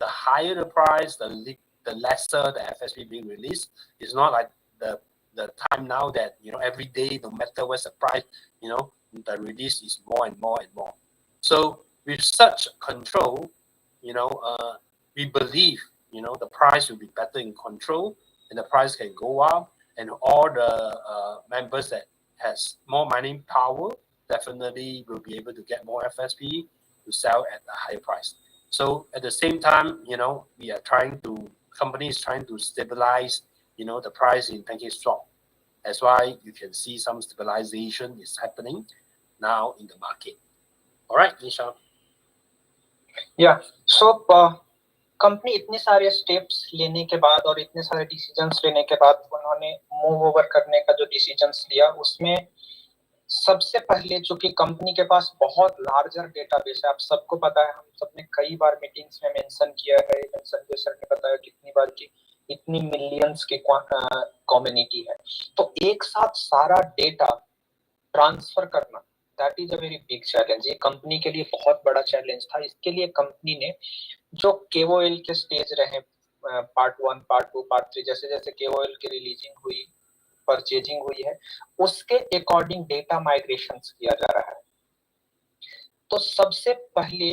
higher the price, the lesser the FSP being released. It's not like the time now that every day, no matter what's the price, the release is more and more and more. So with such control, we believe the price will be better in control, and the price can go up, and all the members that has more mining power definitely will be able to get more FSP to sell at a higher price. So at the same time, we are company is trying to stabilize, the price in pancake swap. That's why you can see some stabilization is happening now in the market. All right, Micheil. Yeah. So company इतने सारे steps लेने के बाद और इतने सारे decisions लेने के बाद उन्होंने मूव ओवर करने का जो डिसीजंस लिया, उसमें सबसे पहले चूंकि कंपनी के पास बहुत लार्जर डेटाबेस है, आप सबको पता है, हम सबने कई बार मीटिंग्स में मेंशन किया है, संजय सर ने बताया कितनी बार की इतनी मिलियंस की कम्युनिटी है, तो एक साथ सारा डेटा ट्रांसफर करना, that is a very big challenge. ये कंपनी के लिए बहुत बड़ा चैलेंज था। इसके लिए कंपनी ने जो केओएल के स्टेज रहे, पार्ट 1, पार्ट 2, पार्ट 3, जैसे जैसे केओएल की रिलीजिंग हुई, परचेजिंग हुई है, उसके अकॉर्डिंग डेटा माइग्रेशन किया जा रहा है। तो सबसे पहले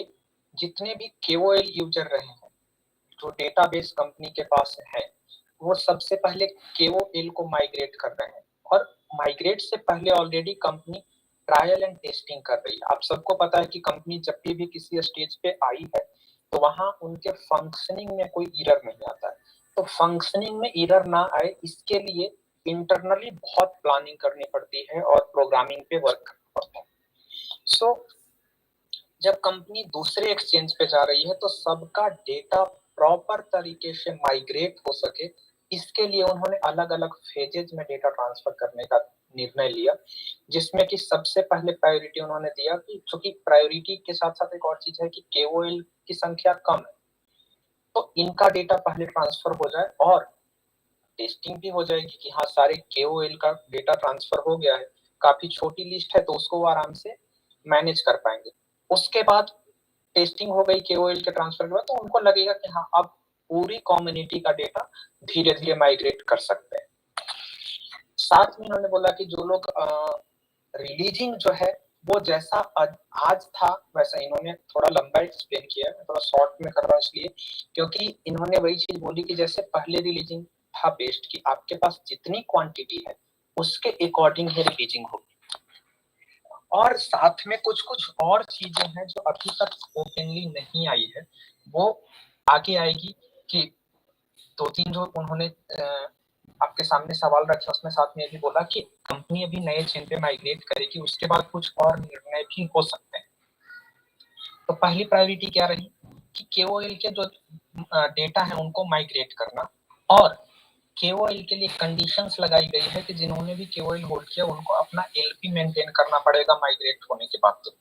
जितने भी केओएल यूजर रहे हैं, जो डेटाबेस कंपनी के पास है, वो सबसे पहले केओएल को माइग्रेट कर रहे हैं, और माइग्रेट से पहले already company trial and testing कर रही है। आप सबको पता है कि कंपनी जब भी किसी स्टेज पे आई है तो वहां उनके फंक्शनिंग में कोई एरर नहीं आता है। तो फंक्शनिंग में एरर ना आए, इसके लिए इंटरनली बहुत प्लानिंग करनी पड़ती है और प्रोग्रामिंग पे वर्क करना पड़ता है। सो जब कंपनी दूसरे एक्सचेंज पे जा रही है तो सबका डेटा प्रॉपर तरीके से माइग्रेट हो सके, इसके लिए उन्होंने अलग अलग फेजेज में डेटा ट्रांसफर करने का निर्णय लिया, जिसमें कि सबसे पहले प्रायोरिटी उन्होंने दिया कि चूंकि प्रायोरिटी के साथ साथ एक और चीज है कि केओएल की संख्या कम है, तो इनका डेटा पहले ट्रांसफर हो जाए और टेस्टिंग भी हो जाएगी कि हाँ सारे केओएल का डेटा ट्रांसफर हो गया है। काफी छोटी लिस्ट है तो उसको वो आराम से मैनेज कर पाएंगे। उसके बाद टेस्टिंग हो गई केओएल के ट्रांसफर के बाद, तो उनको लगेगा कि हाँ अब पूरी कम्युनिटी का डेटा धीरे धीरे माइग्रेट कर सकते हैं। साथ में उन्होंने बोला कि जो लोग रिलीजिंग जो है वो जैसा आज था वैसा, इन्होंने थोड़ा लंबा एक्सप्लेन किया है, थोड़ा शॉर्ट में कर रहा हूँ इसलिए क्योंकि इन्होंने वही चीज बोली कि जैसे पहले रिलीजिंग था बेस्ट कि आपके पास जितनी क्वांटिटी है उसके अकॉर्डिंग ही रिलीजिंग होगी, और साथ में कुछ कुछ और चीजें हैं जो अभी तक ओपनली नहीं आई है, वो आगे आएगी। कि 2-3 जो उन्होंने आपके सामने सवाल रखे, उसमें साथ में भी बोला कि कंपनी अभी नए चेन पे माइग्रेट करेगी, उसके बाद कुछ और निर्णय भी हो सकते हैं। तो पहली प्रायोरिटी क्या रही कि केओएल के जो डेटा है उनको माइग्रेट करना, और केओएल के लिए कंडीशंस लगाई गई है कि जिन्होंने भी केओएल होल्ड किया उनको अपना एलपी मेंटेन करना पड़ेगा माइग्रेट होने के बाद। तो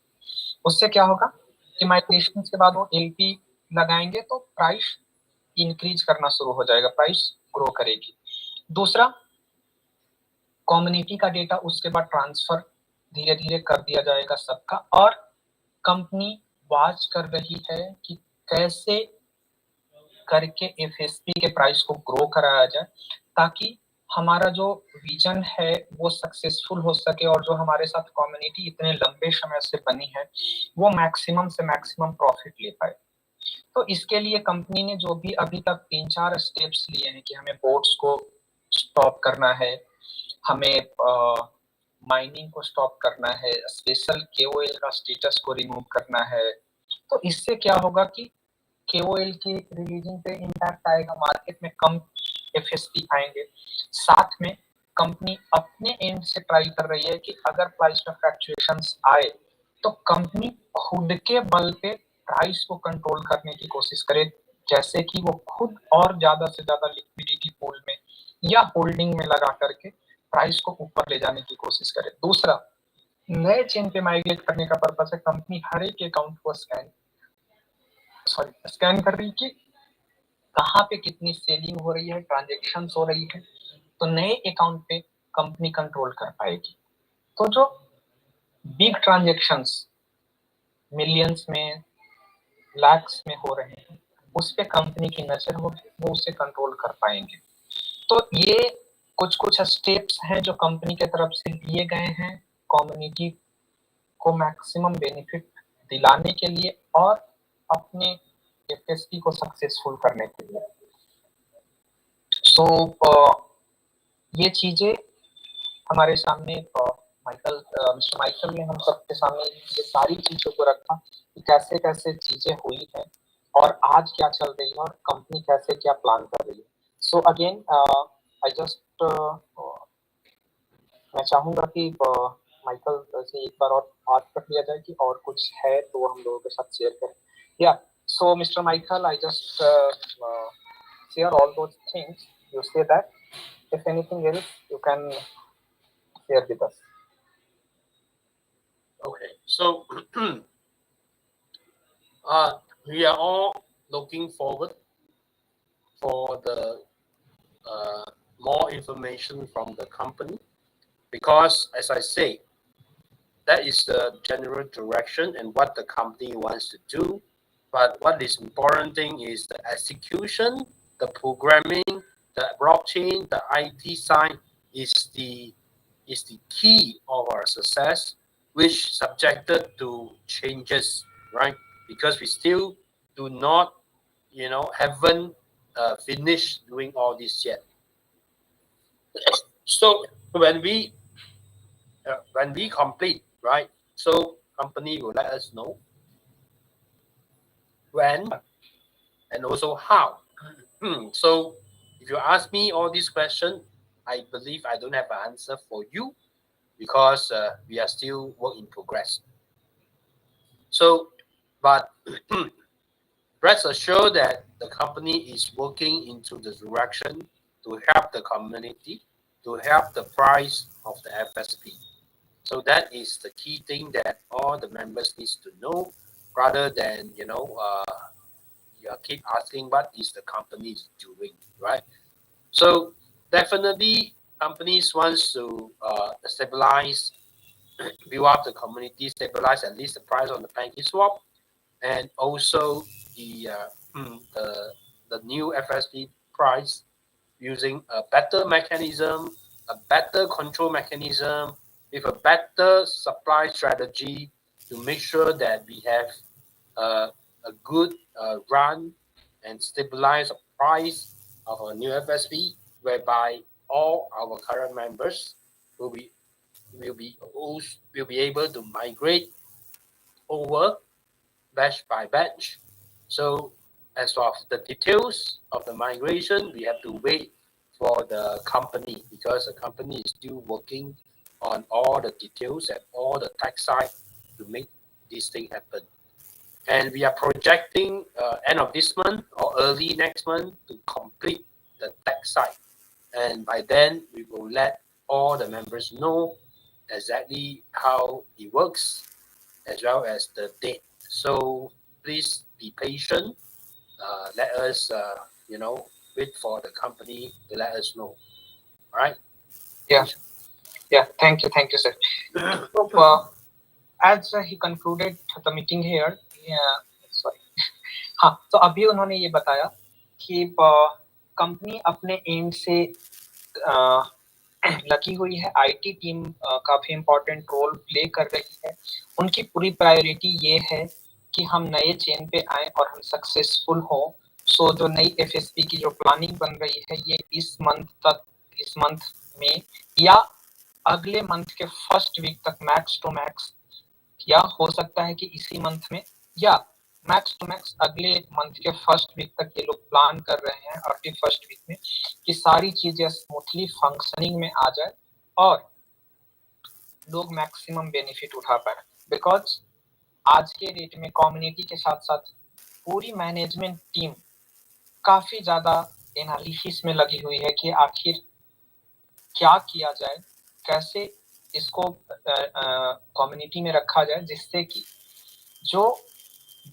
उससे क्या होगा कि माइग्रेशन के बाद वो एलपी लगाएंगे तो प्राइस इंक्रीज करना शुरू हो जाएगा, प्राइस ग्रो करेगी। दूसरा, कम्युनिटी का डेटा उसके बाद ट्रांसफर धीरे धीरे कर दिया जाएगा सबका, और कंपनी वॉच कर रही है कि कैसे करके एफएसपी के प्राइस को ग्रो कराया जाए ताकि हमारा जो विजन है वो सक्सेसफुल हो सके, और जो हमारे साथ कम्युनिटी इतने लंबे समय से बनी है वो मैक्सिमम से मैक्सिमम प्रॉफिट ले पाए। तो इसके लिए कंपनी ने जो भी अभी तक 3-4 स्टेप्स लिए हैं कि हमें बोट्स को स्टॉप करना है, हमें माइनिंग को स्टॉप करना है, स्पेशल केओएल का स्टेटस को रिमूव करना है, तो इससे क्या होगा कि केओएल की रिलीजिंग पे इम्पैक्ट आएगा, मार्केट में कम एफएसपी आएंगे। साथ में कंपनी अपने एंड से ट्राई कर रही है कि अगर प्राइस में फ्लक्चुएशंस आए तो कंपनी खुद के बल पे प्राइस को कंट्रोल करने की कोशिश करे, जैसे कि वो खुद और ज्यादा से ज्यादा लिक्विडिटी पूल में या होल्डिंग में लगा करके प्राइस को ऊपर ले जाने की कोशिश करे। दूसरा, नए चेन पे माइग्रेट करने का पर्पस है कंपनी हर एक अकाउंट को स्कैन कर रही कि कहाँ पे कितनी सेलिंग हो रही है, ट्रांजेक्शन हो रही है, तो नए अकाउंट पे कंपनी कंट्रोल कर पाएगी। तो जो बिग ट्रांजेक्शंस मिलियंस में, लैक्स में हो रहे हैं, उस पे कंपनी की नजर होगी, वो उसे कंट्रोल कर पाएंगे। तो ये कुछ कुछ स्टेप्स हैं जो कंपनी के तरफ से लिए गए हैं कम्युनिटी को मैक्सिमम बेनिफिट दिलाने के लिए और अपने एफएसपी को सक्सेसफुल करने के लिए। ये चीजें हमारे सामने मिस्टर माइकल ने हम सबके सामने ये सारी चीजों को रखा कि कैसे कैसे चीजें हुई हैं और आज क्या चल रही है और कंपनी कैसे क्या प्लान कर रही है। सो अगेन आई जस्ट मैं चाहूंगा कि माइकल से एक बार और बात कर लिया जाए कि और कुछ है तो हम लोगों के साथ शेयर करें। या so mister Michael, I just share all those things. You say that. If anything else, you can share with us. Okay, so we are all looking forward for the more information from the company, because as I say, that is the general direction and what the company wants to do. But what is important thing is the execution, the programming, the blockchain, the IT side is the key of our success, which subjected to changes, right? Because we still do not, haven't finished doing all this yet. So when we complete, right? So company will let us know when and also how. So if you ask me all these questions, I believe I don't have an answer for you, because we are still work in progress. So, but rest assured that the company is working into the direction to help the community, to help the price of the FSP. So that is the key thing that all the members needs to know, rather than you keep asking what is the company is doing, right? So definitely companies wants to stabilize, build up the community, stabilize at least the price on the banking swap, and also the the new FSP price, using a better mechanism, a better control mechanism, with a better supply strategy, to make sure that we have a good run and stabilize the price of a new FSP, whereby all our current members will be will be able to migrate over batch by batch. So as of the details of the migration, we have to wait for the company, because the company is still working on all the details and all the tech side to make this thing happen. And we are projecting end of this month or early next month to complete the tech side. And by then, we will let all the members know exactly how it works, as well as the date. So please be patient. Let us, wait for the company to let us know. All right? Yeah. Thank you, sir. So, as he concluded the meeting here, sorry. हाँ, तो अभी उन्होंने ये बताया कि company अपने and से लगी हुई है, आईटी टीम काफी इम्पोर्टेंट रोल प्ले कर रही है। उनकी पूरी प्रायोरिटी ये है कि हम नए चेन पे आए और हम सक्सेसफुल हो। सो जो नई एफएसपी की जो प्लानिंग बन रही है, ये इस मंथ में या अगले मंथ के फर्स्ट वीक तक मैक्स टू मैक्स, या हो सकता है कि इसी मंथ में, या मैक्स टू मैक्स अगले मंथ के फर्स्ट वीक तक ये लोग प्लान कर रहे हैं, अर्ली फर्स्ट वीक में, कि सारी चीजें स्मूथली फंक्शनिंग में आ जाए और लोग मैक्सिमम बेनिफिट उठा पाए। बिकॉज आज के डेट में कम्युनिटी के साथ साथ पूरी मैनेजमेंट टीम काफी ज्यादा एनालिसिस में लगी हुई है कि आखिर क्या किया जाए, कैसे इसको कम्युनिटी में रखा जाए, जिससे कि जो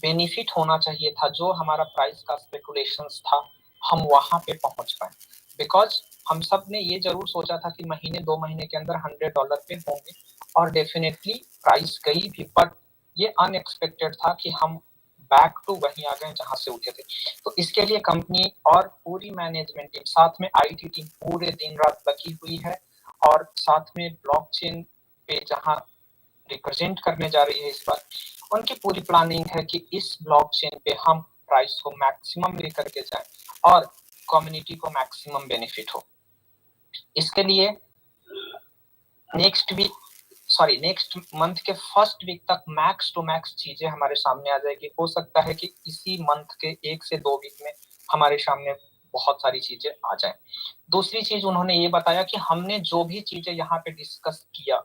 बेनिफिट होना चाहिए था, जो हमारा प्राइस का स्पेकुलेशंस था, हम वहां पे पहुंच पाए। बिकॉज हम सब ने ये जरूर सोचा था कि महीने 2 महीने के अंदर $100 पे होंगे, और डेफिनेटली प्राइस गई भी, बट ये अनएक्सपेक्टेड था कि हम बैक टू वहीं आ गए जहां से उठे थे। तो इसके लिए कंपनी और पूरी मैनेजमेंट टीम, साथ में आईटी टीम पूरे दिन रात लगी हुई है, और साथ में ब्लॉकचेन पे जहां रिप्रेजेंट करने जा रही है इस बार, उनकी पूरी प्लानिंग है कि इस ब्लॉकचेन पे हम प्राइस को मैक्सिमम लेकर के जाएं और कम्युनिटी को मैक्सिमम बेनिफिट हो। इसके लिए नेक्स्ट मंथ के फर्स्ट वीक तक मैक्स टू मैक्स चीजें हमारे सामने आ जाएगी। हो सकता है कि इसी मंथ के 1 से 2 वीक में हमारे सामने बहुत सारी चीजें आ जाएं। दूसरी चीज उन्होंने ये बताया कि हमने जो भी चीजें यहाँ पे डिस्कस किया,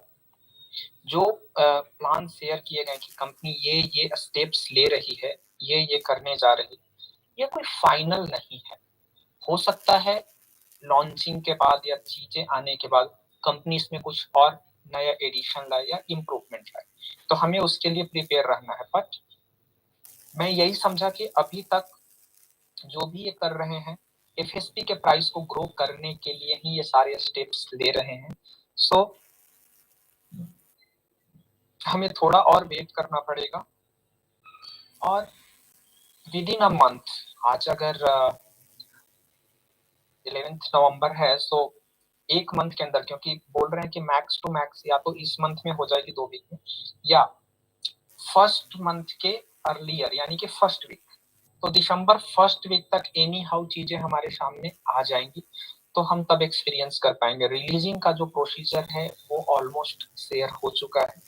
जो प्लान शेयर किए गए कि कंपनी ये स्टेप्स ले रही है, ये करने जा रही है, ये कोई फाइनल नहीं है। हो सकता है लॉन्चिंग के बाद या चीजें आने के बाद कंपनी इसमें कुछ और नया एडिशन लाए या इम्प्रूवमेंट लाए, तो हमें उसके लिए प्रिपेयर रहना है। बट मैं यही समझा कि अभी तक जो भी ये कर रहे हैं, एफएसपी के प्राइस को ग्रो करने के लिए ही ये सारे स्टेप्स ले रहे हैं। सो हमें थोड़ा और वेट करना पड़ेगा, और विद इन अ मंथ, आज अगर 11 नवंबर है, सो एक मंथ के अंदर, क्योंकि बोल रहे हैं कि मैक्स टू मैक्स या तो इस मंथ में हो जाएगी 2 वीक में, या फर्स्ट मंथ के अर्लियर यानी कि फर्स्ट वीक, तो दिसंबर फर्स्ट वीक तक एनी हाउ चीजें हमारे सामने आ जाएंगी, तो हम तब एक्सपीरियंस कर पाएंगे। रिलीजिंग का जो प्रोसीजर है वो ऑलमोस्ट शेयर हो चुका है।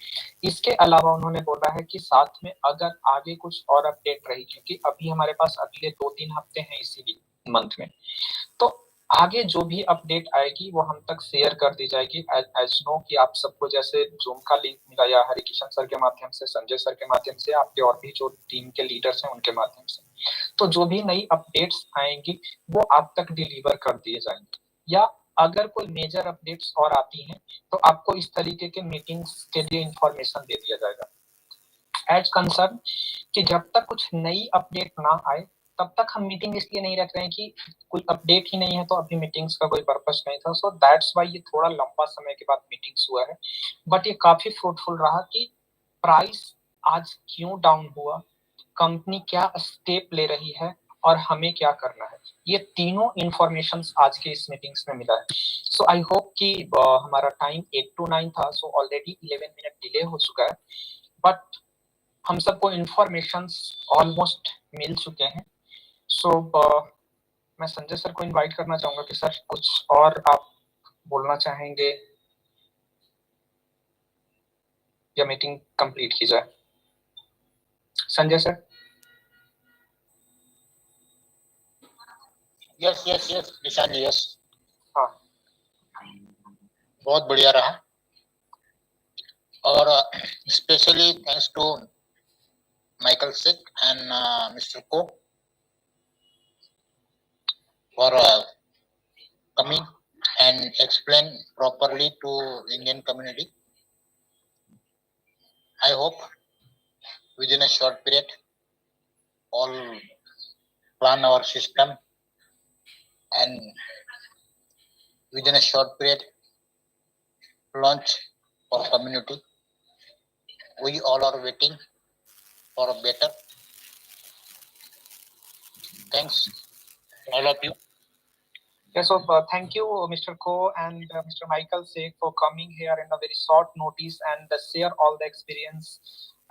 इसके अलावा उन्होंने बोला है कि साथ में अगर आगे कुछ और अपडेट रही, क्योंकि अभी हमारे पास अगले 2-3 हफ्ते हैं इसी मंथ में, तो आगे जो भी अपडेट आएगी वो हम तक शेयर कर दी जाएगी। एज नो कि आप सबको जैसे जूम का लिंक मिला या हरिकिशन सर के माध्यम से, संजय सर के माध्यम से, आपके और भी जो टीम के लीडर्स हैं उनके माध्यम से, तो जो भी नई अपडेट्स आएंगी वो आप तक डिलीवर कर दिए जाएंगे। या अगर कोई मेजर अपडेट्स और आती हैं तो आपको इस तरीके के मीटिंग्स के लिए इंफॉर्मेशन दे दिया जाएगा। एज कंसर्न कि जब तक कुछ नई अपडेट ना आए तब तक हम मीटिंग इसलिए नहीं रख रहे हैं कि कोई अपडेट ही नहीं है तो अभी मीटिंग्स का कोई पर्पस नहीं था। सो दैट्स वाई ये थोड़ा लंबा समय के बाद मीटिंग्स हुआ है, बट ये काफी फ्रूटफुल रहा कि प्राइस आज क्यों डाउन हुआ, कंपनी क्या स्टेप ले रही है और हमें क्या करना है, ये तीनों इंफॉर्मेशंस आज के इस मीटिंग्स में मिला है। सो आई होप कि हमारा टाइम 8 to 9 था, सो ऑलरेडी 11 मिनट डिले हो चुका है, बट हम सबको इंफॉर्मेशंस ऑलमोस्ट मिल चुके हैं। सो मैं संजय सर को इनवाइट करना चाहूंगा कि सर कुछ और आप बोलना चाहेंगे या मीटिंग कंप्लीट की जाए। Sanjay sir. Yes yes yes Nishan ji, yes. हाँ, बहुत बढ़िया रहा, और specially thanks to Michael Sick and Mr. Koo for coming and explain properly to Indian community. I hope within a short period all plan our system, and within a short period launch for community. We all are waiting for a better. Thanks all of you. Yes, so thank you, Mr. Koo and Mr. Michael Sek, for coming here in a very short notice and share all the experience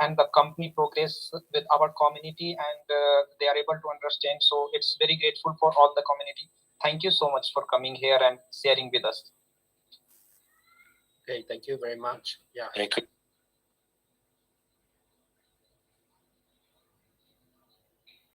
and the company progress with our community, and they are able to understand. So it's very grateful for all the community. Thank you so much for coming here and sharing with us. Okay, thank you very much. Yeah. Very good.